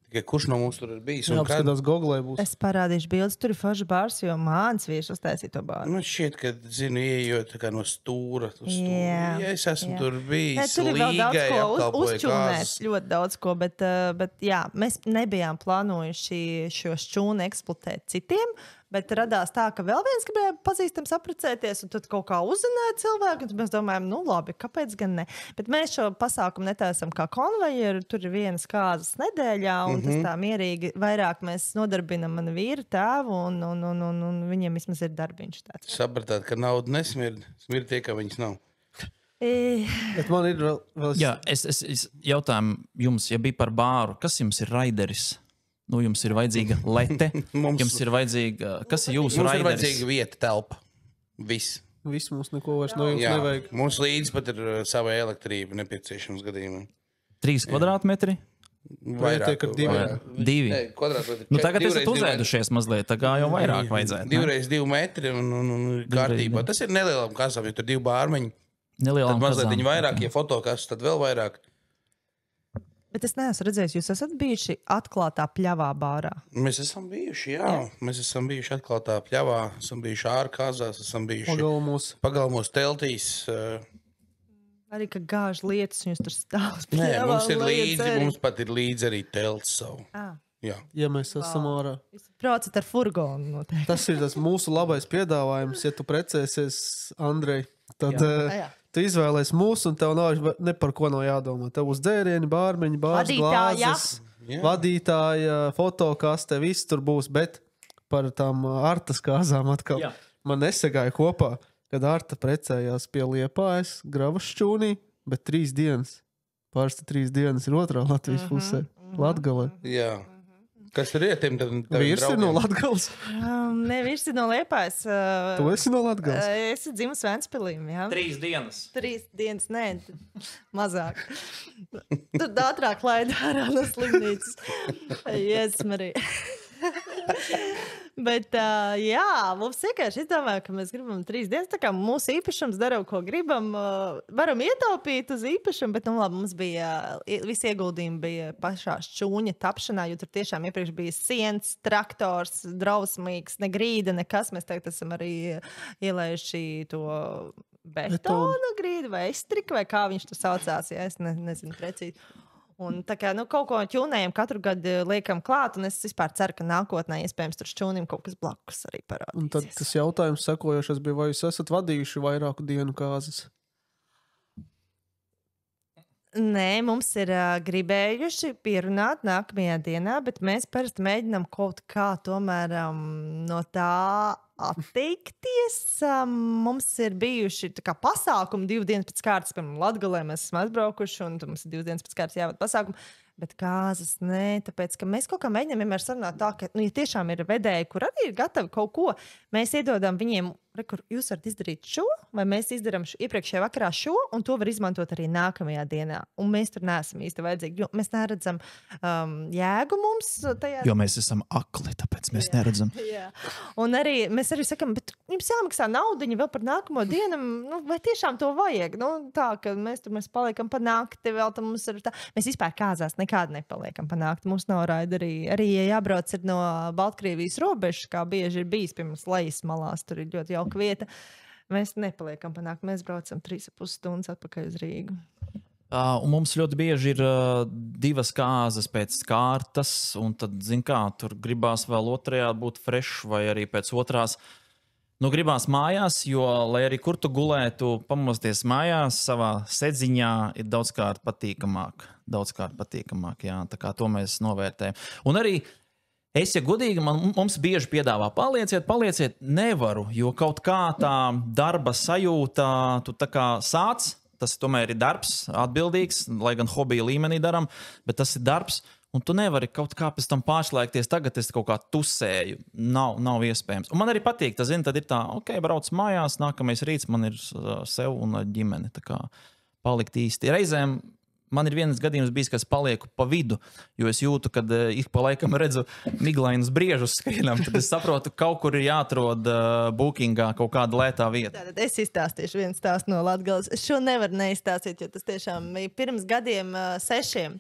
Tikai kurš no mums tur ir bijis? Un kad?
Jāapskatās Google būs.
Es parādīšu bildes, tur ir forša bārs, jo mans vīrs uztaisīja to bāru.
Man šķiet, ka, zinu, ieejot tā kā no stūra.
Jā,
Ja es esmu tur bijis,
Nē, tur ir vēl daudz
Līgai
ko
apkalpoja
uzčūnēt,
gāzes.
ļoti daudz ko, bet jā, mēs nebijām plānojuši šo šķūni eksploatēt citiem, bet radās tā, ka vēl viens gribēja pazīstams apprecēties, un tad kaut kā uzzināja cilvēku, un tad mēs domājam, nu labi, kāpēc gan ne? Bet mēs šo pasākumu netaisam kā konvejeru, tur ir vienas kāzas nedēļā, un tas tā mierīgi vairāk mēs nodarbinam manu vīru tēvu, un viņiem vismaz ir darbiņš tāds.
Sapratāt, ka nauda nesmird, smird tie, ka viņas nav.
Bet man ir vēl
Jā, es jautāju jums, ja bija par bāru, kas jums ir raideris? Nu, jums ir vajadzīga lete, jums ir vajadzīga, kas ir jūsu
Mums ir
raideris?
vajadzīga vieta, telpa. Viss.
Viss mums neko vairs no jums
Jā,
nevajag.
mums līdzi pat ir sava elektrība nepieciešams gadījumā.
3 kvadrātmetri?
Tiek ar diviem.
2.
Nē, kvadrātmetri.
Nu, tagad esat
2 x 2 metri.
uzēdušies mazliet, tā kā jau vairāk vajadzētu.
2 x 2 metri un kārtībā. Tas ir nelielam kasam, jo tur 2 bārmeņi.
Nelielām
Tad mazliet
kazām.
viņi vairāk, ja fotokas, tad vēl vairāk.
Bet es neesmu redzējis, jūs esat bijuši atklātā pļavā bārā.
Mēs esam bijuši, jā. Mēs esam bijuši atklātā pļavā, esam bijuši ārkāzās, esam bijuši
Pagalmos.
pagalmos teltīs.
Arī, ka gāž lietas, un jūs tur stāvat.
Nē, mums ir līdzi, mums pat ir līdzi arī telts savu. Jā.
Ja mēs esam ārā.
Jūs braucat ar furgonu noteikti.
Tas ir tas mūsu labais piedāvājums. Ja tu precēsies, Andrej, tad
Jā.
tu izvēlēsies mūsu, un tev nav ne par ko nav jādomā. Tev būs dzērieni, bārmeņi, bārs,
Vadītāja.
glāzes,
Jā.
vadītāja, fotokaste, viss tur būs, bet par tām artas kāzām atkal.
Jā.
Man nesagāja kopā, kad arta precējās pie Liepājas, Gravas šķūnī, bet 3 dienas. Pārsti 3 dienas ir otrā Latvijas pusē. Latgale.
Jā. Kas tur ir tiem taviem
Vīrs ir no
draugiem?
Latgales.
Ne, vīrs ir no Liepājas.
Tu esi no Latgales.
Es esmu dzimis Ventspilī.
3 dienas.
3 dienas, nē, mazāk. Tur ātrāk laid ārā no slimnīcas. Jēzus Marija. Bet, jā, mums vienkārši izdomāja, ka mēs gribam 3 dienas. Tā kā mūsu īpašums darām, ko gribam, varam ietaupīt uz īpašumu, bet, nu, labi, mums bija, visi ieguldījumi bija pašā šķūņa tapšanā, jo tur tiešām iepriekš bija siens, traktors, drausmīgs, ne grīda, nekas. Mēs tagad esam arī ielējuši to betonu grīdu vai estriku, vai kā viņš tur saucās, ja es nezinu precīzi. Un tā kā kaut ko ķūnējam, katru gadu liekam klāt, un es vispār ceru, ka nākotnē iespējams tur šķūnim kaut kas blakus arī parādīsies.
Un tad tas jautājums sekojošais bija, vai jūs esat vadījuši vairāku dienu kāzas?
Nē, mums ir gribējuši pierunāt nākamajā dienā, bet mēs parasti mēģinām kaut kā tomēr no tā atteikties. Mums ir bijuši tā kā pasākumi 2 dienas pēc kārtas, piemēram, Latgalē mēs esam atbraukuši, un mums ir 2 dienas pēc kārtas jāvada pasākumi. Bet kāzas nē, tāpēc, ka mēs kaut kā mēģinām vienmēr sarunāt tā, ka, ja tiešām ir vedēji, kur arī ir gatavi kaut ko, mēs iedodam viņiem, kur jūs varat izdarīt šo, vai mēs izdarām iepriekšējā vakarā šo, un to var izmantot arī nākamajā dienā. Un mēs tur neesam īsti vajadzīgi, jo mēs neredzam jēgu mums tajā.
Jo mēs esam akli, tāpēc mēs neredzam.
Jā. Un arī mēs arī sakām, bet jums jāmaksā naudiņa vēl par nākamo dienu, nu, vai tiešām to vajag? Nu, tā, ka mēs paliekam pa nakti, vēl tam mums ir tā. Mēs vispār kāzās nekādi nepaliekam pa nakti. Mums nav raida arī ja jābrauc ir no Baltkrievijas robežas, kā bieži ir bijis pirms lejas malās, tur ir ļoti jauka vieta. Mēs nepaliekam pa nakti, mēs braucam 3,5 stundas atpakaļ uz Rīgu.
Un mums ļoti bieži ir 2 kāzas pēc kārtas, un tad, zin kā, tur gribās vēl otrajā būt fresh, vai arī pēc otrās. Nu, gribās mājās, jo, lai arī kur tu gulētu, pamosties mājās, savā sedziņā ir daudzkārt patīkamāk. Jā, tā kā to mēs novērtējam. Un arī es, ja godīgi, mums bieži piedāvā palieciet, nevaru, jo kaut kā tā darba sajūta, tu tā kā sāc, tas tomēr ir darbs, atbildīgs, lai gan hobija līmenī daram, bet tas ir darbs. Un tu nevari kaut kā pēc tam pārslēgties. Tagad es kaut kā tusēju. Nav iespējams. Un man arī patīk, tad ir tā, ok, brauc mājās, nākamais rīts man ir sev un ģimene. Tā kā palikt īsti. Reizēm man ir viens gadījums bijis, ka es palieku pa vidu, jo es jūtu, kad ik pa laikam redzu miglainus briežus skrienam. Tad es saprotu, ka kaut kur ir jāatrod bookingā kaut kāda lētā vieta.
Tātad es izstāstīšu vienu stāstu no Latgales. Es šo nevaru neizstāstīt, jo tas tiešām bija pirms gadiem 6.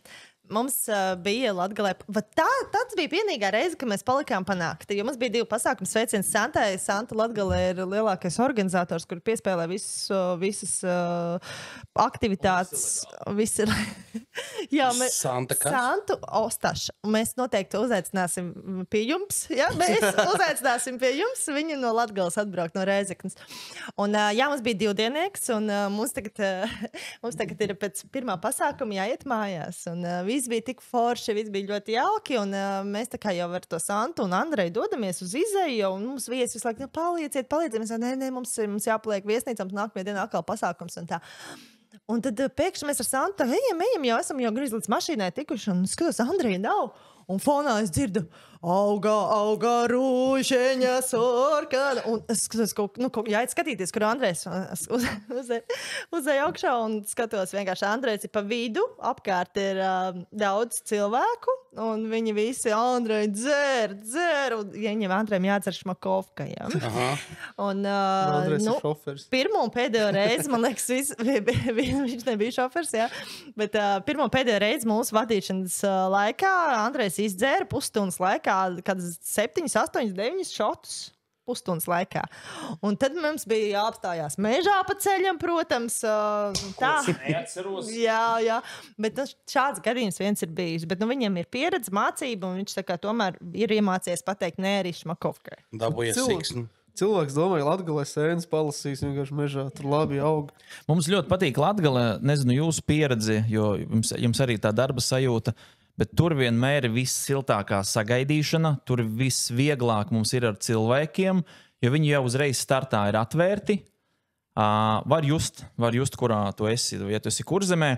Mums bija Latgalē. Tas bija vienīgā reize, kad mēs palikām pa nakti. Jo mums bija 2 pasākumi. Sveiciens Santai. Santa Latgalē ir lielākais organizators, kur piespēlē visas aktivitātes. Visi... Jā, Santu Ostaša. Mēs noteikti uzaicināsim pie jums. Jā, mēs uzaicināsim pie jums. Viņi no Latgales atbraukt no Rēzeknes. Un jā, mums bija 2-dienieks, un mums tagad ir pēc pirmā pasākuma jāiet mājās. Un viss bija tik forši, viss bija ļoti jauki, un mēs tā kā jau ar to Santu un Andreju dodamies uz izeju, un mums viesi visu laiku, palīdziet. Mēs nē, mums jāpaliek viesnīcā, mums nākamajā dienā atkal pasākums un tā. Un tad pēkšņi mēs ar Santu ejam, jau esam jau grīz līdz mašīnai tikuši, un skatos, Andreja nav. Un fonā es dzirdu, auga rūšeņa sorkana. Un es skatos, jāiet skatīties, kur Andrejs uzēja augšā un skatos vienkārši Andrejs ir pa vidu. Apkārt ir daudz cilvēku, un viņi visi Andrej dzer. Un viņam Andrejam jādzer šmakovka. Ja? Un
Andrejs ir šofers.
Pirmo un pēdējo reizi, man liekas, viņš nebija šofers, jā. Bet pirmo un pēdējo reizi mūsu vadīšanas laikā Andrejs izdzēra pusstundas laikā, kad 7, 8, 9 šotus pusstundas laikā. Un tad mums bija jāapstājās mežā pa ceļam, protams. Tā.
Neatceros.
Jā. Bet šāds gadījums viens ir bijis. Bet viņam ir pieredze, mācība, un viņš tā kā tomēr ir iemācījies pateikt nē arī šmakovkai.
Dabūjies siksni.
Cilvēks domāja, Latgalē sēnes palasīs vienkārši mežā, tur labi aug.
Mums ļoti patīk Latgalē, nezinu jūsu pieredzi, jo jums arī tā darba sajūta, bet tur vienmēr ir vissiltākā sagaidīšana, tur visvieglāk mums ir ar cilvēkiem, jo viņi jau uzreiz startā ir atvērti. Var just, kurā tu esi. Ja tu esi Kurzemē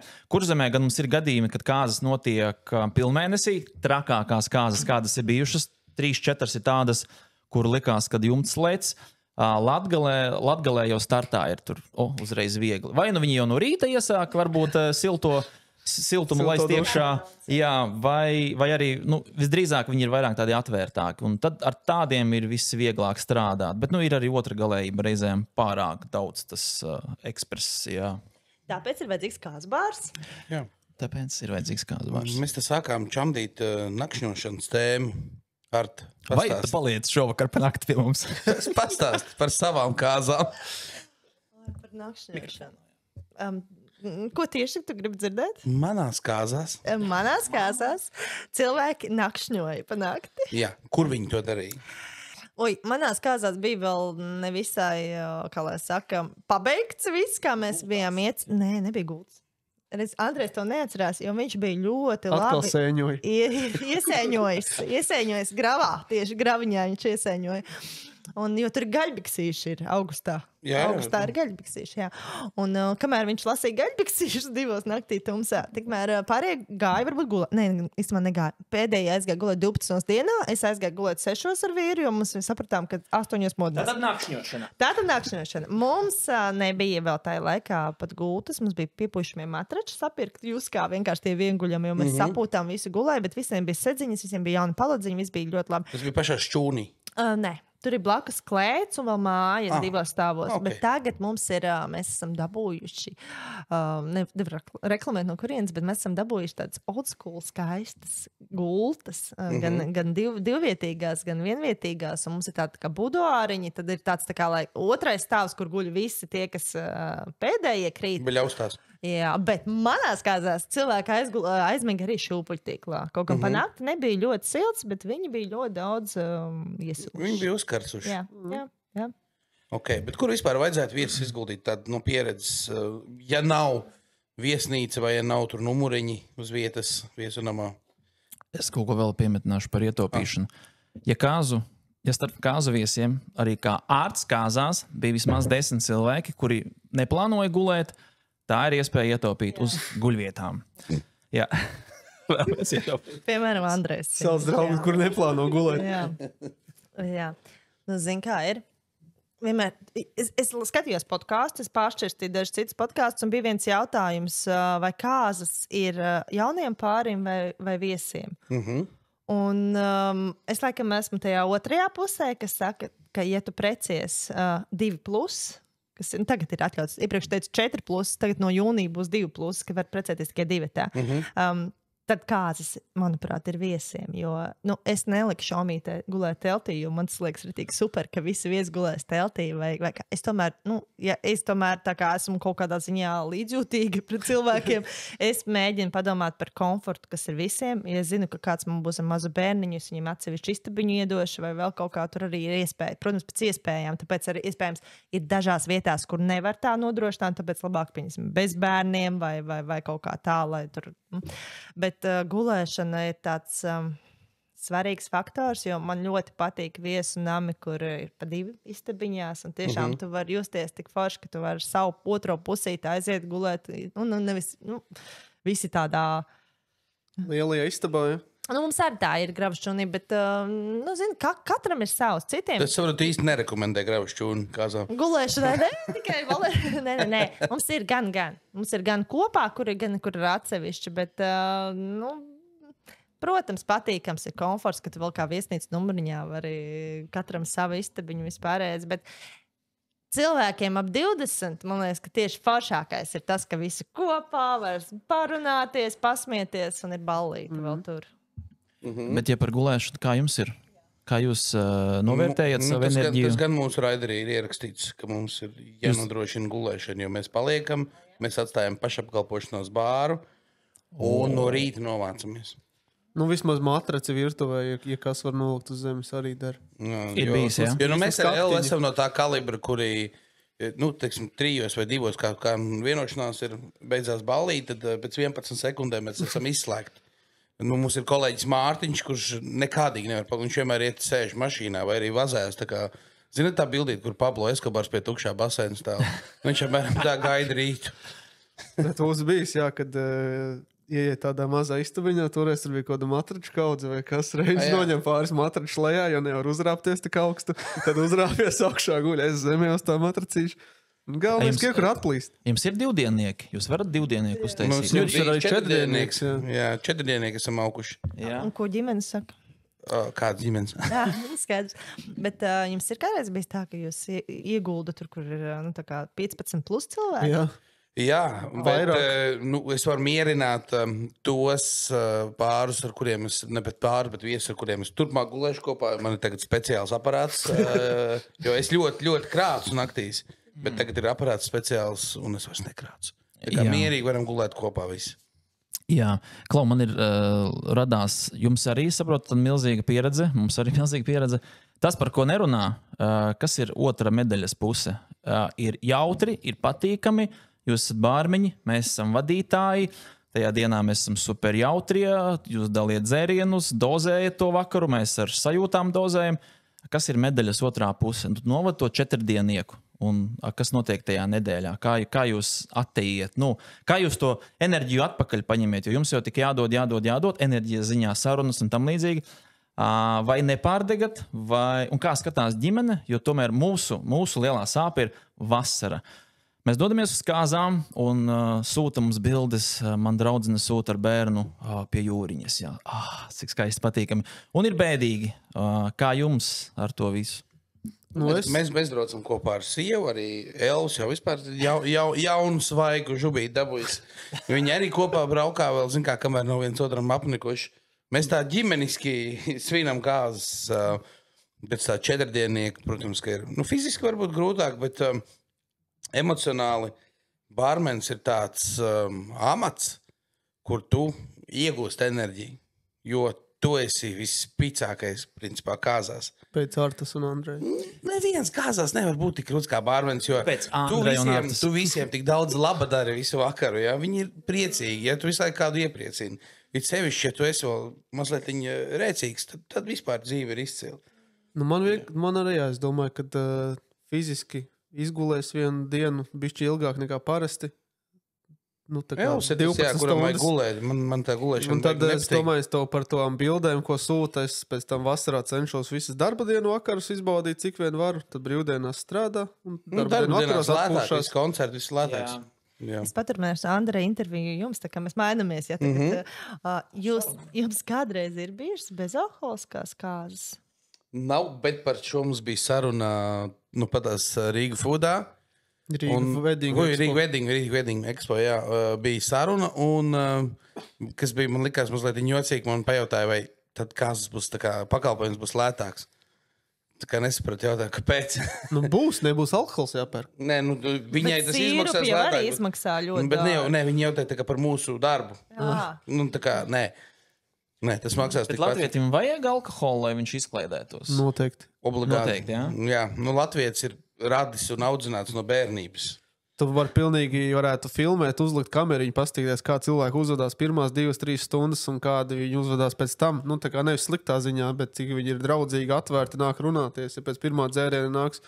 gan mums ir gadījumi, kad kāzas notiek pilnmēnesī, trakākās kāzas, kādas ir bijušas, 3-4 ir tādas, kur likās, kad jumts lēc. Latgalē jau startā ir tur uzreiz viegli. Vai nu viņi jau no rīta iesāk, varbūt siltumu laist iekšā, jā, vai arī, visdrīzāk viņi ir vairāk tādi atvērtāki, un tad ar tādiem ir viss vieglāk strādāt, bet, ir arī otra galējība reizēm pārāk daudz tas ekspress, jā.
Tāpēc ir vajadzīgs kāzbārs.
Jā.
Tāpēc ir vajadzīgs kāzbārs.
Mēs te sākām čamdīt nakšņošanas tēmu. Art,
vai tu paliec šovakar pa nakti pie mums?
Pastāst par savām kāzām.
Par nakšņošanu. Ko tieši tu gribi dzirdēt?
Manās kāzās
cilvēki nakšņoja pa nakti.
Jā, kur viņi to darīja?
Manās kāzās bija vēl nevisai, kā lai saka, pabeigts viss, kā mēs bijām Nē, nebija gults. Andrejs to neatcerās, jo viņš bija ļoti labi.
Atkal sēņoja.
Iesēņojis gravā, tieši graviņā viņš iesēņoja. Un, jo tur gaļbiksīši ir augustā. Augustā ir gaļbiksīši, jā. Un kamēr viņš lasīja gaļbiksīšus 2 naktī tumsā, tikmēr pārējie gāja varbūt gulēt. Nē, īstenībā negāja. Pēdējie aizgāja gulēt 12 dienā, es aizgāju gulēt 6 ar vīru, jo mums sapratām, ka 8 modās. Tātad nakšņošana. Mums nebija vēl tajā laikā pat gultas, mums bija piepušamie matrači sapirkt, jūs kā vienkārši tie vienguļami, jo mēs sapūtām visu gulēju, bet visiem bija sedziņas, visiem bija jauni paladziņi, viss bija ļoti labi.
Tas bija pašā šķūnī.
Nē. Tur ir blakus klēts un vēl mājas 2 stāvos.
Okay.
Bet tagad mums ir, mēs esam dabūjuši, nevar reklamēt no kurienes, bet mēs esam dabūjuši tādas old school skaistas gultas, gan divvietīgās, gan vienvietīgās. Un mums ir tāda kā buduāriņi, tad ir tāds tā kā, lai otrais stāvs, kur guļ visi tie, kas pēdējie krīt.
Beļaustās.
Jā, bet manās kāzās cilvēki aizmiga arī šūpuļtīklā. Kaut gan pa nakti nebija ļoti silts, bet viņi bija ļoti daudz iesilši.
Viņi bija uzkarsuši.
Jā.
Okay, bet kur vispār vajadzētu viesus izguldīt tādu no pieredzes, ja nav viesnīca vai ja nav tur numuriņi uz vietas viesunamā?
Es kaut ko vēl piemetināšu par ietaupīšanu. Ja starp kāzu viesiem, arī kā ārsts kāzās, bija vismaz 10 cilvēki, kuri neplānoja gulēt, tā ir iespēja ietaupīt uz guļvietām. Jā.
Piemēram, Andrejs.
Savs draugs, kur neplāno gulēt.
Jā. Zin, kā ir? Vienmēr, es skatījos podkāstus, es pāršķirstīju dažus citus podkāstus, un bija viens jautājums, vai kāzas ir jauniem pārim vai viesiem. Un es laikam esmu tajā otrajā pusē, kas saka, ka, ja tu precies 2+, kas tagad ir atļauts, iepriekš teicu 4+, tagad no jūnija būs 2+, ka var precēties tikai 2. tad kāzas, manuprāt, ir viesiem. Jo es neliku šaumītē gulēt teltī, jo man tas liekas ritīgi super, ka visi viesi gulēs teltī. Vai kā. Es tomēr tā kā esmu kaut kādā ziņā līdzjūtīga pret cilvēkiem, es mēģinu padomāt par komfortu, kas ir visiem. Ja es zinu, ka kāds man būs ar mazu bērniņu, es viņam atsevišķu istabiņu iedošu, vai vēl kaut kā tur arī ir iespēja. Protams, pēc iespējām, tāpēc arī iespējams ir dažās vietās, kur nevar tā nodrošināt, tāpēc labāk pieņemsim bez bērniem vai kaut kā tā, lai tur. Bet gulēšana ir tāds svarīgs faktors, jo man ļoti patīk viesu nami, kur ir pa 2 istabiņās, un tiešām tu vari justies tik forši, ka tu vari savu otro pusīti aiziet gulēt, nevis, visi tādā
lielajā istabā, ja?
Mums arī tā ir gravšķūni, bet, zini, katram ir savs citiem.
Es saprotu, īsti nerekomendēju gravšķūni kāzā.
Gulēšanai, tikai nē. Mums ir gan. Mums ir gan kopā, kur ir atsevišķi, bet, protams, patīkams ir komforts, ka tu vēl kā viesnīcas numuriņā vari katram savu istabiņu vispārējais, bet cilvēkiem ap 20, man liekas, ka tieši foršākais ir tas, ka visi kopā var parunāties, pasmieties un ir ballīti vēl tur.
Bet, ja par gulēšanu, kā jums ir? Kā jūs novērtējat savu enerģiju?
Tas gan mūsu raiderī ir ierakstīts, ka mums ir jānodrošina gulēšana, jo mēs paliekam, mēs atstājam pašapkalpošanos bāru un no rīta novācamies.
Vismaz matraci virtuvē, ja kas var nolikt uz zemes, arī dara.
Ir bijis, jā?
Jo mēs ar Elu esam no tā kalibra, kuri, teiksim, 3 vai 2, kā vienošanās ir beidzās ballīt, tad pēc 11 sekundēm mēs esam izslēgti. Mums ir kolēģis Mārtiņš, kurš nekādīgi nevar palikt. Viņš vienmēr iet sēž mašīnā vai arī vazēs. Zināt tā bildīt, kur Pablo Eskobars pie tukšā baseina stāv? Viņš vienmēr tā gaida rītu.
Bet mums bijis, jā, kad ieiet tādā mazā istabiņā, toreiz tur bija kaut kāda matraču kaudze vai kas reizes noņem pāris matraču lejā, jo nevar uzrāpties tik augstu. Tad uzrāpies augšā guļ, es zemē uz tā matracīšu. Galvenais, ka kur atplīst.
Jums ir 2 diennieki. Jūs varat 2 diennieku uztaisīt.
Mums ir arī 4 diennieks. Jā, 4 diennieki esam aukuši.
Un ko ģimenes saka?
Kāds ģimenes?
Jā, skaidrs. Bet jums ir kādreiz bijis tā, ka jūs ieguldat tur, kur ir 15 plus cilvēki?
Jā, bet es varu mierināt tos pārus, ar kuriem es, ne bet pārus, bet viesus, ar kuriem es turpmāk gulēšu kopā. Man ir tagad speciāls aparāts, jo es ļoti, ļoti krācu naktīs. Bet tagad ir aparāts speciāls, un es vairs nekrācu. Tā kā mierīgi varam gulēt kopā visi.
Jā, Klau, man ir radās, jums arī, saprot, milzīga pieredze, mums arī milzīga pieredze. Tas, par ko nerunā, kas ir otra medaļas puse, ir jautri, ir patīkami, jūs esat bārmeņi, mēs esam vadītāji, tajā dienā mēs esam super jautrie, jūs daliet dzērienus, dozējat to vakaru, mēs ar sajūtām dozējam. Kas ir medaļas otrā puse? Novad to 4 diennieku. Un kas notiek tajā nedēļā? Kā jūs atteiet? Kā jūs to enerģiju atpakaļ paņemiet? Jo jums jau tik jādod enerģijas ziņā sarunas un tam līdzīgi. Vai nepārdegat? Un kā skatās ģimene? Jo tomēr mūsu lielā sāpe ir vasara. Mēs dodamies uz kāzām un sūta mums bildes. Man draudzene sūta ar bērnu pie jūriņas. Jā. Cik skaisti patīkami. Un ir bēdīgi. Kā jums ar to visu?
Mēs braucam kopā ar sievu, arī Elvis jau vispār jaunu svaigu žubīti dabūjis. Viņi arī kopā braukā vēl, kamēr nav viens otram apnikuši. Mēs tā ģimeniski svinam kāzas pēc tā 4 diennieku, protams, ka ir. Fiziski varbūt grūtāk, bet emocionāli bārmenis ir tāds amats, kur tu iegūst enerģiju, jo tu esi vispicākais, principā, kāzās.
Pēc Artas un Andreja.
Neviens kāzās nevar būt tik krūts kā bārmenis, jo tu visiem tik daudz laba dari visu vakaru. Ja? Viņi ir priecīgi, ja tu visu laiku kādu iepriecini. Ir sevišķi, ja tu esi vēl mazliet rēcīgs, tad vispār dzīve ir izcila.
Man arī, es domāju, ka fiziski izgulēs vienu dienu bišķi ilgāk nekā parasti.
Jā, 12 kuram vajag gulēt. Man tā gulēšana
un tad es domāju par tām bildēm, ko sūta. Es pēc tam vasarā cenšos visas darba dienu vakarus izbaudīt, cik vien varu. Tad brīvdienās strādā. Un darba dienu vakaros atpūšās.
Viss koncerti, viss lētāks.
Es paturmēšu Andreja interviju jums, tā kā mēs mainamies. Ja, jums kādreiz ir bijušas bezalkoholiskās kāzas?
Nav, bet par šo mums bija saruna patās Rīga Foodā.
Rīga Wedding
Expo, jā, bija saruna, un kas bija, man likās mazliet jocīgi, man pajautāja, vai tad kāds būs, tā kā pakalpojums būs lētāks. Tā kā nesapratu jautāju, kāpēc.
Nebūs alkohols jāpērk.
Nē, viņai tas izmaksās
Sīrupi jau
lētāk.
arī izmaksā ļoti
Bet
dārgi.
viņi jautāja tā kā par mūsu darbu. Tā kā, nē, tas maksās
Bet Latvijam vajag alkoholu, lai viņš izklaidētos.
Noteikti.
Obligāti.
Noteikti, jā.
Jā, Latvijas ir radis un audzināts no bērnības.
Tu varētu filmēt, uzlikt kameriņu, pastīties, kā cilvēki uzvedās pirmās 2-3 stundas un kādi viņi uzvedās pēc tam. Tā kā nevis sliktā ziņā, bet cik viņi ir draudzīgi, atvērti, nāk runāties. Ja pēc pirmā dzēriena nāks,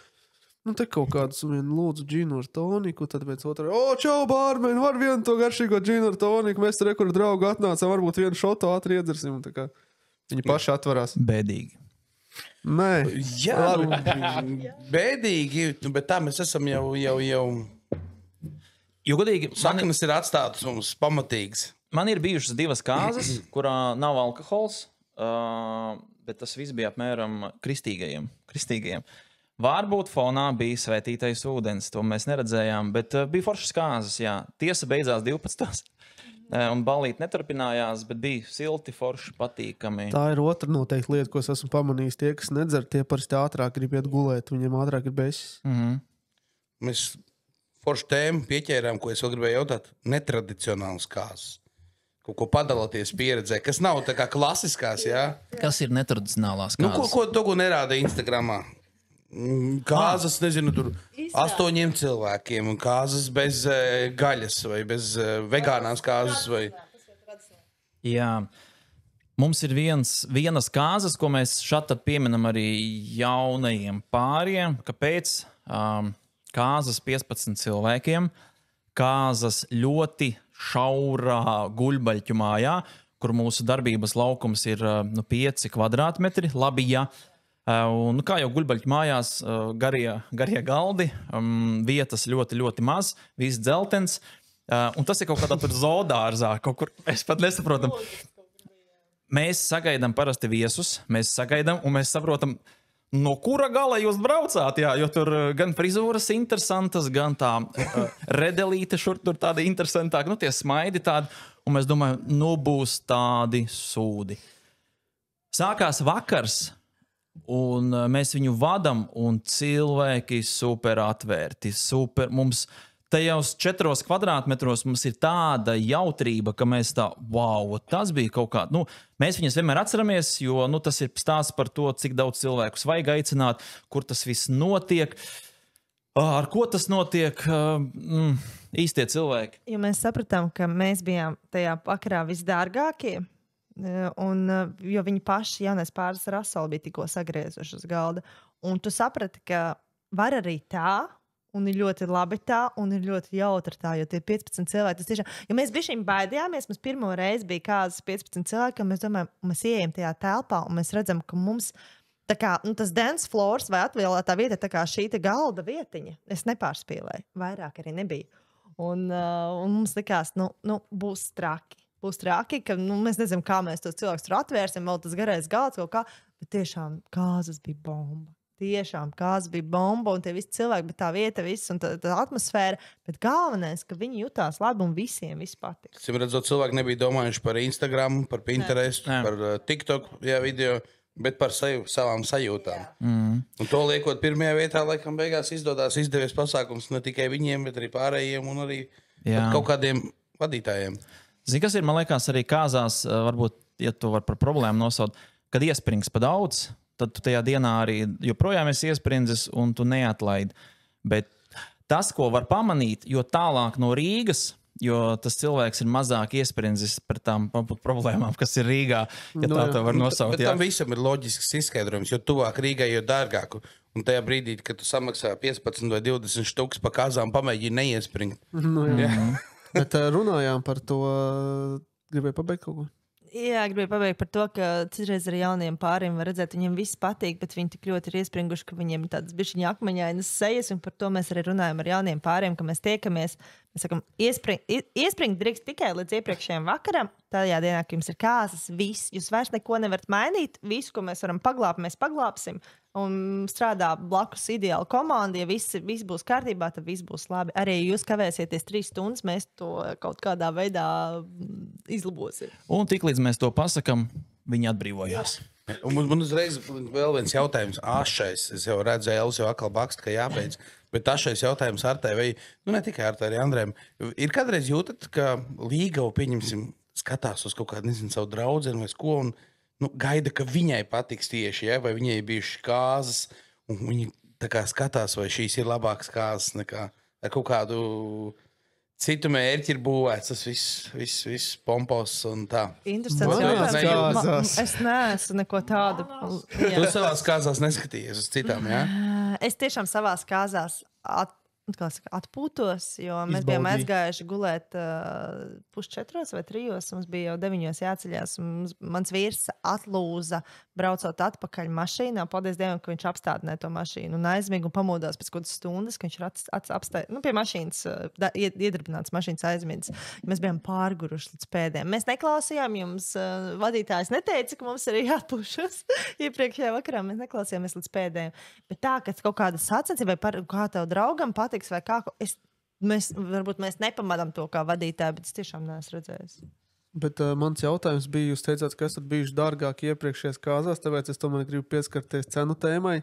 te kaut kādus lūdzu džinu ar toniku, tad pēc otrā, čau, bārmeni, var vienu to garšīgo džinu ar toniku, mēs tur ar draugu atnācām, varbūt vienu šotu ātri iedzersim. Viņi paši atverās.
Bēdīgi.
Nē.
Jā, bēdīgi, bet tā mēs esam jau
Jo godīgi,
saknes ir atstātas mums pamatīgas.
man ir bijušas 2 kāzas, kurā nav alkohols, bet tas viss bija apmēram kristīgajiem. Varbūt fonā bija svētītais ūdens, to mēs neredzējām, bet bija foršas kāzas, jā. Tiesa beidzās 12. Un balīt neturpinājās, bet bija silti, forši, patīkami.
Tā ir otra noteikti lieta, ko es esmu pamanījis. Tie, kas nedzer, tie parasti ātrāk grib iet gulēt, viņiem ātrāk ir besis.
Mēs foršu tēmu pieķērām, ko es vēl gribēju jautāt. Netradicionāls kāzas. Kaut ko padalāties pieredzē, kas nav tā kā klasiskās, jā?
Kas ir netradicionālās kāzas?
Ko nerāda Instagramā? Kāzas, nezinu, tur 8 cilvēkiem un kāzas bez gaļas vai bez vegānās kāzas vai...
Jā. Mums ir vienas kāzas, ko mēs šādi pieminam arī jaunajiem pāriem. Kāpēc? Kāzas 15 cilvēkiem, kāzas ļoti šaurā guļbaļķu mājā, kur mūsu darbības laukums ir 5 kvadrātmetri. Labi, ja. Un, kā jau guļbaļķu mājās, garie galdi, vietas ļoti, ļoti maz, viss dzeltens. Un tas ir kaut kādā tur zoodārzā, kaut kur, es pat nesaprotam. Mēs sagaidām parasti viesus, mēs saprotam, no kura gala jūs braucāt, jā, jo tur gan frizūras interesantas, gan tā redelīte šur tur tāda interesantāka, tie smaidi tādi, un mēs domājam, būs tādi sūdi. Sākās vakars, un mēs viņu vadam, un cilvēki super atvērti, mums tajos 4 kvadrātmetros mums ir tāda jautrība, ka mēs tas bija kaut kā, mēs viņus vienmēr atceramies, jo, tas ir stāsts par to, cik daudz cilvēkus vajag aicināt, kur tas viss notiek, ar ko tas notiek, īstie cilvēki.
Jo mēs sapratām, ka mēs bijām tajā vakarā visdārgākie, jo viņi paši, jaunais pāris Rasoli, bija tikko sagriezuši uz galda, un tu saprati, ka var arī tā, un ir ļoti labi tā, un ir ļoti jautri tā, jo tie 15 cilvēki, tas tiešām, jo mēs bišķiņ baidījāmies, mums pirmo reizi bija kādas 15 cilvēki, un mēs domājam, mēs ieejam tajā telpā, un mēs redzam, ka mums, tā kā, tas dance floors vai atvēlētā vieta, tā kā šī te galda vietiņa, es nepārspīlēju, vairāk arī nebija. Un mums likās, būs traki. Būs traki, ka mēs nezinām, kā mēs tos cilvēkus tur atvērsim, vēl tas garais galds kaut kā, bet tiešām kāzas bija bomba. Tiešām kāds bija bomba, un tie visi cilvēki, bet tā vieta, viss, un tā atmosfēra. Bet galvenais, ka viņi jutās labi, un visiem viss patīk.
Cim redzot, cilvēki nebija domājuši par Instagram, par Pinterest, par TikTok video, bet par savām sajūtām. Un to liekot pirmajā vietā, laikam beigās izdevies pasākums ne tikai viņiem, bet arī pārējiem un arī kaut kādiem vadītājiem.
Zini, kas ir, man liekas, arī kāzās, varbūt, ja tu var par problēmu nosaukt, kad iesprings pa daudz, tad tu tajā dienā arī joprojām esi iesprindzis un tu neatlaidi. Bet tas, ko var pamanīt, jo tālāk no Rīgas, jo tas cilvēks ir mazāk iesprindzis par tām problēmām, kas ir Rīgā, ja tā to var nosaukt.
Bet tam visam ir loģisks izskaidrojums, jo tuvāk Rīgai, jo dārgāk. Un tajā brīdī, kad tu samaksā 15 vai 20 štukas pa kāzām, pamēģini neiespringt.
Bet runājām par to, gribēju pabeigt kaut ko?
Jā, gribēju pabeigt par to, ka citreiz ar jauniem pāriem var redzēt, viņiem viss patīk, bet viņi tik ļoti ir iespringuši, ka viņiem ir tādas bišķiņa akmeņainas sejas, un par to mēs arī runājam ar jauniem pāriem, ka mēs tiekamies, mēs sakam, iespringt drīkst tikai līdz iepriekšējiem vakaram, tajā dienā, ka jums ir kāzas, viss, jūs vairs neko nevarat mainīt, visu, ko mēs varam paglābt, mēs paglāpsim, un strādā blakus ideāla komanda, ja viss būs kārtībā, tad viss būs labi. Arī jūs kavēsieties 3 stundas, mēs to kaut kādā veidā izlabosim.
Un tiklīdz mēs to pasakam, viņi atbrīvojās.
Un man uzreiz vēl viens jautājums. Ašais, es jau redzēju, Elis jau atkal bakst, ka jābeidz. Bet ašais jautājums ar tevi, nu ne tikai ar tevi, arī Andrēm. Ir kādreiz jūtat, ka Līga, pieņemsim, skatās uz kaut kādu, nezinu, savu draudzeni vai ko, un gaida, ka viņai patiks tieši, ja? Vai viņai bijušas kāzas, un viņi tā kā skatās, vai šīs ir labākas kāzas nekā ar kaut kādu citu mērķi ir būvēts, tas viss pompos un tā.
Interesants
Manās
jautājums.
kāzās.
Es neesmu neko tādu.
Tu savās kāzās neskatījies uz citām, jā?
Es tiešām savās kāzās atpūtos, jo mēs bijām
Izbaudīji.
aizgājuši gulēt 3:30 vai 3:00. Mums bija jau 9:00 jāceļās. Mans vīrs atlūza, braucot atpakaļ mašīnā. Paldies Dievam, ka viņš apstādināja to mašīnu un aizmiga un pamodās pēc kādas stundas, ka viņš ir apstājis pie mašīnas, iedarbināts mašīnas aizmidzis. Mēs bijām pārguruši līdz pēdējiem. Mēs neklausījām jums, vadītājs neteica, ka mums ir jāatpūšas. Iepriekšējā vakarā mēs neklausījāmies līdz pēdējiem. Bet tā, ka kaut kāda sacensība vai kā tev draugam patiks, vai kā, varbūt mēs nepamanām to kā vadītāji, bet es tiešām neesmu redzējis.
Bet mans jautājums bija, jūs teicāt, ka esat bijuši dārgāki iepriekšējās kāzās, tāpēc es tomēr gribu pieskarties cenu tēmai.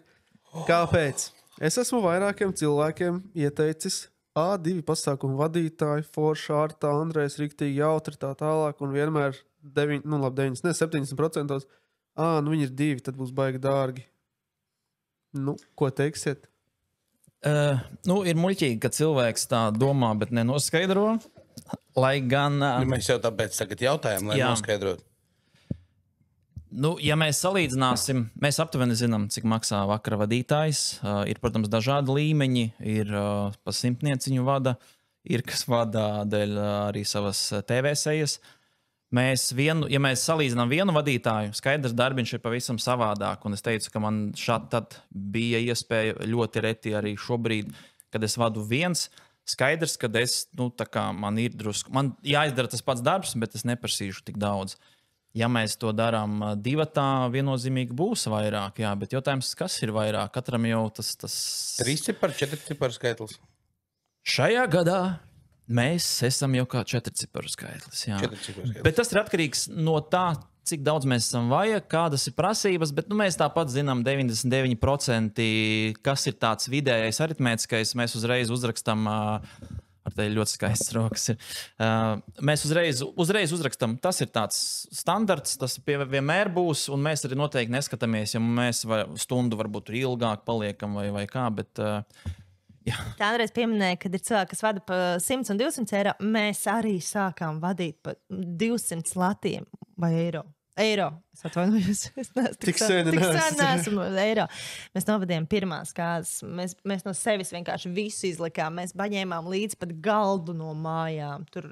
Kāpēc? Es esmu vairākiem cilvēkiem ieteicis A2 pasākumu vadītāju, Forša, Arta, Andrejs, riktīgi jautri, tā tālāk, un vienmēr 70%. Viņi ir 2, tad būs baigi dārgi. Ko teiksiet?
Ir muļķīgi, ka cilvēks tā domā, bet nenoskaidro. Lai gan.
Mēs jau tāpēc tagad jautājam, lai noskaidrotu.
Ja mēs salīdzināsim, mēs aptuveni zinām, cik maksā vakara vadītājs. Ir, protams, dažādi līmeņi. Ir pa 100 vada, ir kas vada dēļ arī savas TV sejas. Ja mēs salīdzinām vienu vadītāju, skaidrs, darbiņš ir pavisam savādāk. Un es teicu, ka man tad bija iespēja ļoti reti arī šobrīd, kad es vadu viens. Skaidrs, ka man ir drusku, man jāizdara tas pats darbs, bet es neprasīšu tik daudz. Ja mēs to darām 2, viennozīmīgi būs vairāk, jā, bet jautājums, kas ir vairāk? Katram jau tas...
3 cipari, 4 ciparu skaitlis.
Šajā gadā mēs esam jau kā 4 ciparu skaitlis. Bet tas ir atkarīgs no tā, cik daudz mēs esam vajag, kādas ir prasības, bet mēs tāpat zinām 99%, kas ir tāds vidējais aritmētiskais. Mēs uzreiz uzrakstam, ar te ļoti skaists rokas ir. Mēs uzreiz uzrakstam, tas ir tāds standarts, tas vienmēr būs, un mēs arī noteikti neskatāmies, ja mēs stundu varbūt ilgāk paliekam vai kā, bet...
Tā Andrejs pieminēja, ka ir cilvēki, kas vada pa 100 un 200 eiro. Mēs arī sākām vadīt pa 200 latiem vai eiro. Es atvainojos.
Tik sen
neesmu eiro. Mēs novadījām pirmās kāzas. Mēs no sevis vienkārši visu izlikām. Mēs paņēmām līdzi pat galdu no mājām. Tur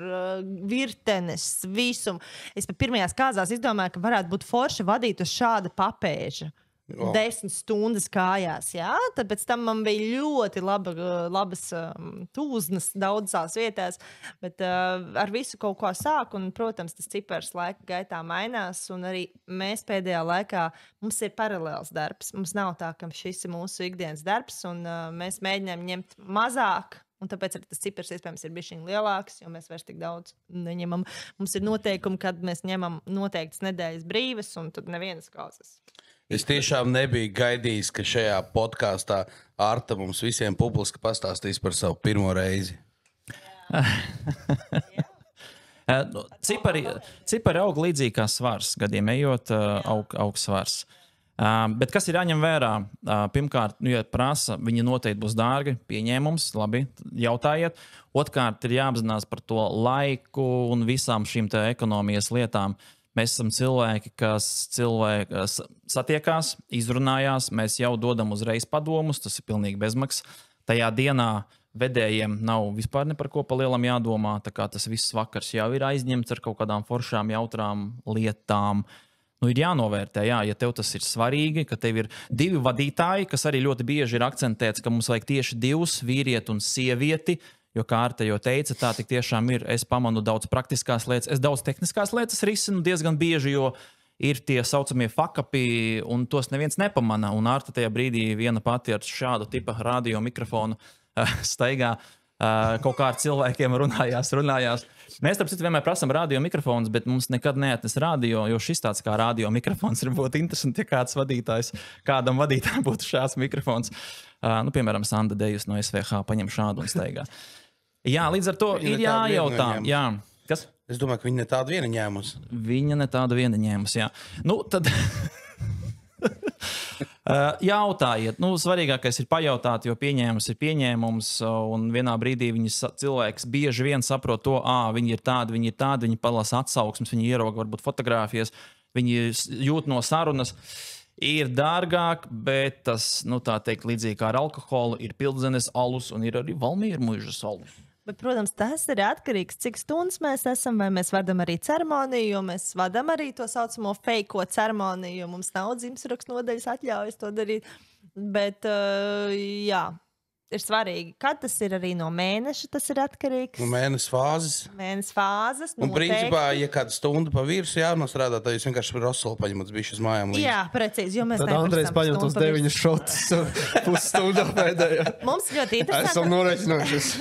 virtenes, visumu. Es pat pirmajās kāzās izdomāju, ka varētu būt forši vadīt uz šāda papēža. 10 stundas kājās, jā? Tad pēc tam man bija ļoti labas tūznas daudzās vietās, bet ar visu kaut ko sāku, un, protams, tas cipars laika gaitā mainās, un arī mēs pēdējā laikā, mums ir paralēls darbs. Mums nav tā, ka šis ir mūsu ikdienas darbs, un mēs mēģinām ņemt mazāk, un tāpēc arī tas cipars iespējams ir bišķiņ lielāks, jo mēs vairs tik daudz neņemam. Mums ir noteikumi, kad mēs ņemam noteiktas nedēļas brīvas, un tad nevienas kāzas.
Es tiešām nebiju gaidījis, ka šajā podkāstā Arta mums visiem publiski pastāstīs par savu pirmo reizi.
Cipari aug līdzīgi kā svars, gadiem ejot, aug svars. Bet kas ir jāņem vērā? Pirmkārt, ja prasa, viņi noteikti būs dārgi, pieņēmums, labi, jautājiet. Otrkārt, ir jāapzinās par to laiku un visām šīm te ekonomijas lietām. Mēs esam cilvēki, kas satiekās, izrunājās, mēs jau dodam uzreiz padomus, tas ir pilnīgi bezmaksas. Tajā dienā vedējiem nav vispār ne par ko pa lielam jādomā, tā kā tas viss vakars jau ir aizņemts ar kaut kādām foršām, jautrām lietām. Ir jānovērtē, ja tev tas ir svarīgi, ka tev ir 2 vadītāji, kas arī ļoti bieži ir akcentēts, ka mums vajag tieši 2, vīrieti un sievieti. Jo, kā Arta jau teica, tā tik tiešām ir. Es pamanu daudz praktiskās lietas, es daudz tehniskās lietas risinu diezgan bieži, jo ir tie saucamie fakapi, un tos neviens nepamana. Un Arta tajā brīdī viena pati ar šādu tipa radio mikrofonu staigā. Kaut kā ar cilvēkiem runājās. Mēs, starp citu, vienmēr prasām radio mikrofons, bet mums nekad neatnes radio, jo šis tāds kā radio mikrofons ir būtu interesanti, ja kādam vadītājam būtu šāds mikrofons. Piemēram, Sanda Dejus no SVH paņem šādu un steigā. Jā, līdz ar to ir jājautā. Jā. Kas?
Es domāju, ka viņa ne tādu vienu ņēmusi.
Viņa ne tādu vienu ņēmusi, jā. Tad... Jautājiet, svarīgākais ir pajautāt, jo pieņēmums ir pieņēmums, un vienā brīdī cilvēks bieži vien saprot to, viņi ir tādi, viņi palasa atsauksmes, viņi ierauga varbūt fotogrāfijas, viņi jūt no sarunas. Ir dārgāk, bet tas, tā teikt, līdzīgi kā ar alkoholu, ir Pildzenes alus un ir arī Valmiera muižas alus.
Bet, protams, tas ir atkarīgs, cik stundas mēs esam, vai mēs vadām arī ceremoniju, jo mēs vadām arī to saucamo feiko ceremoniju, jo mums nav dzimšanas nodaļas atļaujas to darīt. Bet, jā, ir svarīgi, kad tas ir arī no mēneša, tas ir atkarīgs.
No mēneša fāzes.
Mēneša fāzes.
Un principā, ja kāda stunda pa virsu jānostrādā, tad jūs vienkārši Rosolu paņemat bišķi uz mājām. Līdz.
Jā, precīzi, jo mēs
tad Andrejs paņemt uz 9 šotus pusstundā pēdējā.
Mums ļoti interesanti.
Esam norēķinājušies.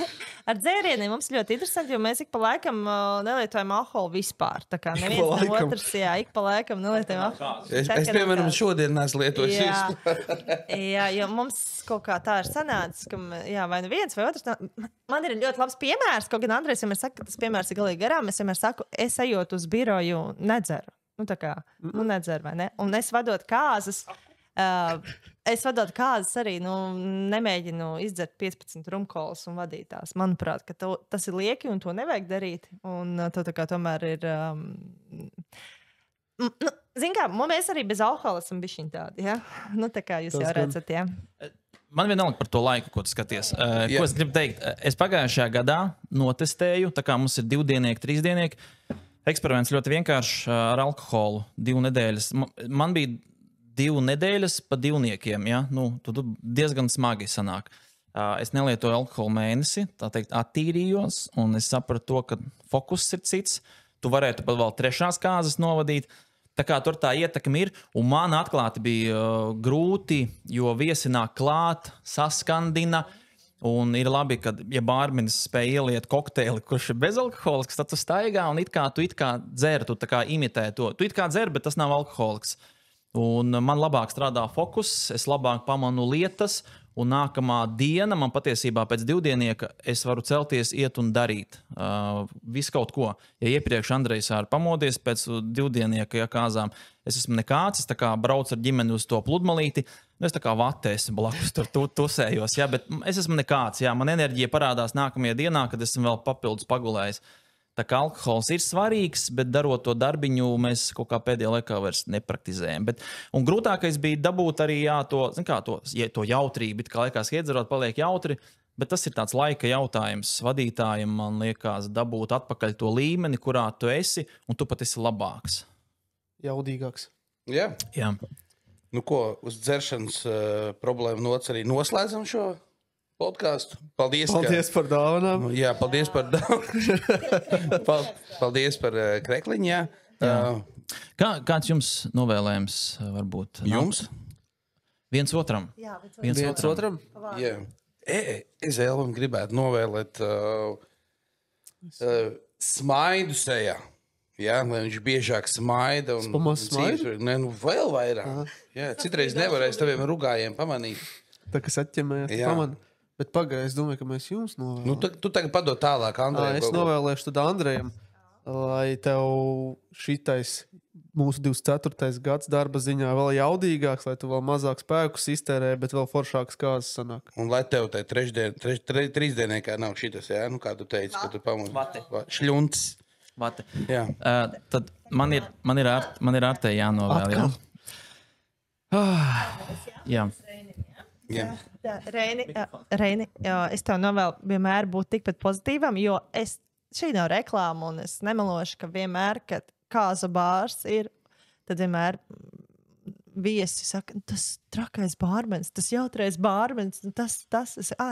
Ar dzērieniem mums ļoti interesanti, jo mēs ik pa laikam nelietojam alkoholu vispār. Tā kā neviens no otrs, jā, ik pa laikam nelietojam alkoholu.
Es piemēram, šodien neesmu lietojis.
Jā, jo mums kaut kā tā ir sanācis, ka vai nu viens vai otrs. Man ir ļoti labs piemērs, kaut gan Andrejs vienmēr saka, ka tas piemērs ir galīgi garām. Es vienmēr saku, es ejot uz biroju nedzeru. Nedzeru, vai ne? Un es vadot kāzas. Es vadot kāzas arī nemēģinu izdzert 15 rumkolas un vadīt tās. Manuprāt, ka tas ir lieki un to nevajag darīt. Un to tā kā tomēr ir... Zin kā, mēs arī bez alkohola esam bišķiņ tādi, ja? Tā kā jūs jau redzat, ja?
Man vienalga par to laiku, ko tu skaties. Ko es gribu teikt? Es pagājušajā gadā notestēju, tā kā mums ir 2-dienieki, 3-dienieki. Eksperiments ļoti vienkārši ar alkoholu 2 nedēļas. Man bija 2 nedēļas pa 2-niekiem, ja? Tad diezgan smagi sanāk. Es nelietoju alkoholu mēnesi, tā teikt, attīrījos, un es sapratu to, ka fokus ir cits. Tu varētu pat vēl 3. kāzas novadīt. Tā kā tur tā ietekme ir, un man atklāti bija grūti, jo viesi nāk klāt, saskandina, un ir labi, ka, ja bārmenis spēj ieliet kokteili, kurš ir bezalkoholisks, tad tu staigā, un tu dzer, tu tā kā imitē to. Tu dzer, bet tas nav alkoholisks. Un man labāk strādā fokus, es labāk pamanu lietas, un nākamā diena man patiesībā pēc 2-dienieka es varu celties, iet un darīt visu kaut ko. Ja iepriekš Andrejs ir pamodies pēc 2-dienieka kāzām, es esmu nekāds, es tā kā braucu ar ģimeni uz to pludmalīti, es tā kā vatēs blakus tur tusējos, ja, bet es esmu nekāds, jā, man enerģija parādās nākamajā dienā, kad esmu vēl papildus pagulējis. Tā kā alkohols ir svarīgs, bet darot to darbiņu, mēs kaut kā pēdējā laikā vairs nepraktizējam. Un grūtākais bija dabūt arī to jautrību, kā liekas, iedzerot, paliek jautri, bet tas ir tāds laika jautājums. Vadītājiem, man liekas, dabūt atpakaļ to līmeni, kurā tu esi, un tu pat esi labāks.
Jaudīgāks.
Jā.
Jā.
Uz dzeršanas problēmu nots arī noslēdzam šo podkāstu. Paldies
par dāvanām.
Jā, paldies par dāvanām. Paldies par krekliņu. Jā.
Kāds jums novēlējums varbūt?
Jums?
Viens otram.
Jā,
viens otram?
Jā. Es Elvam gribētu novēlēt smaidu sejā. Jā, lai viņš biežāk smaida. Vēl vairāk. Jā, citreiz nevarēs taviem rugājiem pamanīt.
Tā, kas atķemējās pamanīt. Bet pagaidi, es domāju, ka mēs jums novēlējam.
Tu tagad padod tālāk Andrejam.
Es novēlēšu tad Andrejam, lai tev šitais mūsu 24. gads darba ziņā vēl jaudīgāks, lai tu vēl mazāk spēkus iztērē, bet vēl foršākas kāzas sanāk.
Un lai tev tai 3-dieniekā nav šitas, jā? Kā tu teici, ka tu pamūs. Šļunts.
Vate.
Jā.
Tad man ir Artei jānovēl. Jā.
Jā.
Reini, es tev novēlu vienmēr būt tikpat pozitīvam, jo šī nav reklāma, un es nemelošu, ka vienmēr, kad kāza bārs ir, tad vienmēr viesi saka, tas trakais bārmenis, tas jautrais bārmenis, tas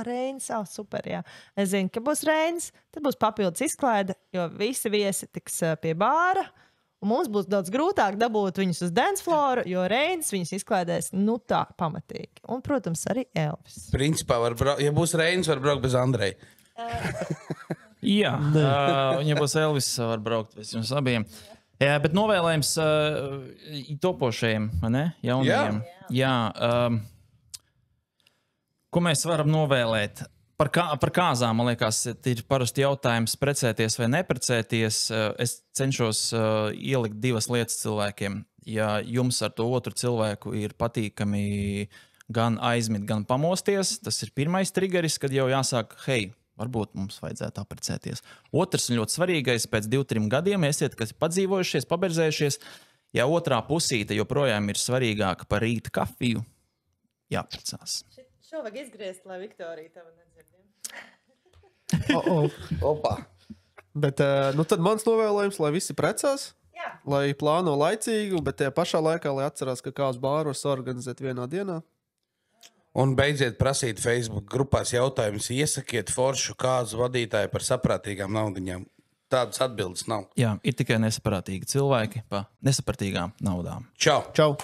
Reinis, super, jā. Es zinu, ka būs Reinis, tad būs papildus izklaide, jo visi viesi tiks pie bāra, un mums būs daudz grūtāk dabūt viņus uz dance floor, jo Reinis viņus izklaidēs, tā pamatīgi. Un, protams, arī Elvis.
Principā, ja būs Reinis, var braukt bez Andreja.
Jā, viņam būs Elvis, var braukt bez jums abiem. Jā, bet novēlējums topošajiem, vai ne? Jaunajiem. Jā. Ko mēs varam novēlēt? Par kāzām, man liekas, ir parasti jautājums precēties vai neprecēties. Es cenšos ielikt divas lietas cilvēkiem. Ja jums ar to otru cilvēku ir patīkami gan aizmigt, gan pamosties, tas ir pirmais triggeris, kad jau jāsāk, hei, varbūt mums vajadzētu apprecēties. Otrs un ļoti svarīgais, pēc 2-3 gadiem esiet, kas ir padzīvojušies, paberzējušies, ja otrā pusīte joprojām ir svarīgāka par rīta kafiju, jāprecās.
Šo vajag izgriezt, lai Viktorija tev nedzirdiem.
Opa.
Bet tad mans novēlējums, lai visi precās, lai plāno laicīgi, bet tajā pašā laikā, lai atcerās, ka kāds bārus organizēt vienā dienā.
Un beidziet prasīt Facebook grupās jautājumus, iesakiet foršu kāzu vadītāju par saprātīgām naudiņām. Tādas atbildes nav.
Jā, ir tikai nesaprātīgi cilvēki pa nesapratīgām naudām.
Čau!
Čau!